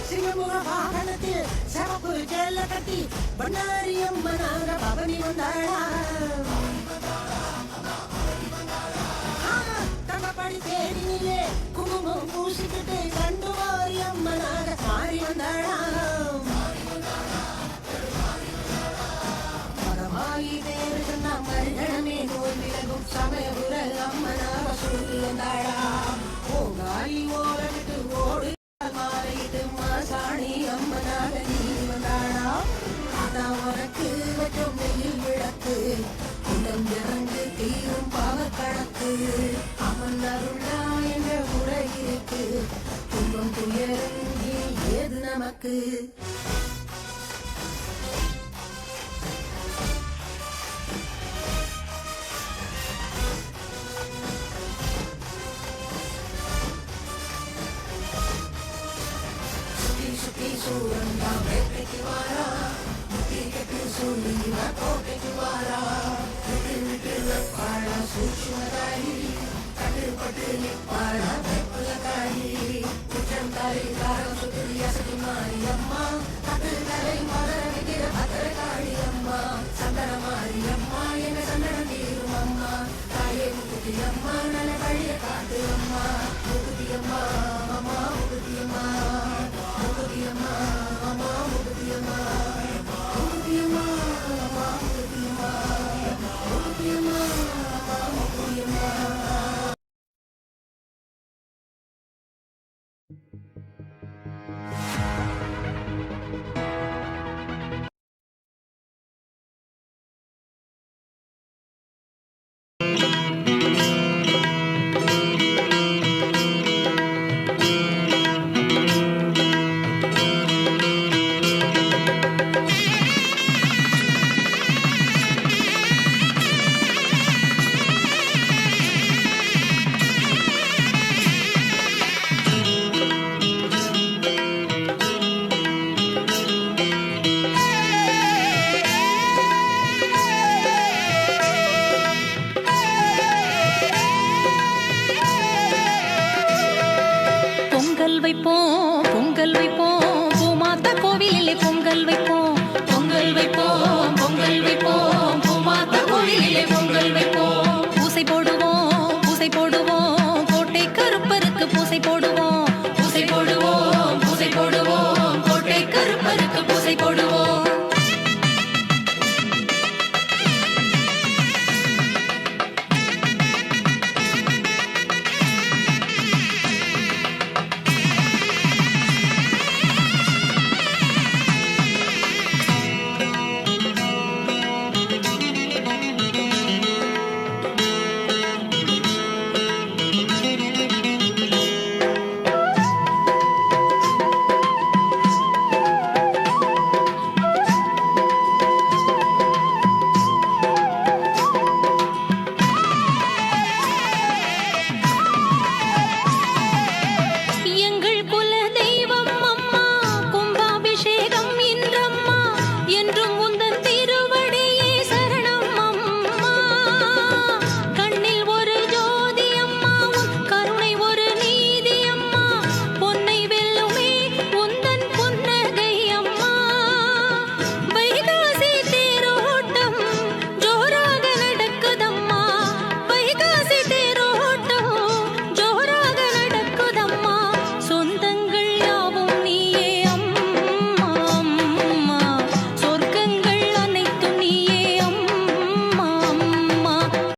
சிங்கமுக வாகனத்தில் சிவப்பு ஜெல்ல கட்டி பண்ணாரியம்மனாக பவனி வந்தாளா தங்கப்படி தேடினிலே குங்குமம் பூசிக்கிட்டு கண்டு மாரியம்மனாக மாறி வந்தாளா மகமாயி பேரு சொன்ன மருகணமே நோய் விலகும் சமயபுர அம்மனாக சொல்லி வந்தாளா ஓங்காயி ஓரவிட்டு ஓடு மாறிட்டு மாசாணி அம்மனாக நீ வந்தாளா அதான் உனக்கு வச்சோம் நெய்யில் விளக்கு குண்டம் இறங்கு தீரும் பாவ கணக்கு அம்மன் அருளா என்ற முறை இருக்கு துன்பம் துயரங்கி ஏது நமக்கு சுத்தி சூரந்தா வேட்டைக்கு வாரா முத்தி கட்டு சொல்லி கோட்டைக்கு வாரா விட்டு விட்டு வெப்பாளா சூட்சுமதாரி கட்டுப்பட்டு நிற்பாளா வெப்பலக்காரி குற்றம் தலை காரம் சுற்றி அசதி மாறி அம்மா கட்டு தலை மதர வைக்கிற பத்திரக்காளி அம்மா சந்தன மாறி அம்மா எங்க சந்தனம் தீரும் அம்மா தாயே முகுதி அம்மா நல்ல வழிய காட்டு அம்மா முகுதி அம்மா அம்மா முகுதி அம்மா முகுதியம்மா அம்மா முகுதியம்மா முகுதியம்மா அம்மா முகுதியம்மா முகுதியம்மா அம்மா முகுதியம்மா பொங்கல் வைப்போம் பொங்கல் வைப்போம் பூமாத்தா கோவிலிலே பொங்கல் வைப்போம் பொங்கல் வைப்போம் பொங்கல் வைப்போம் பூமாத்தா கோவிலிலே பொங்கல் வைப்போம் பூசை போடுவோம் பூசை போடு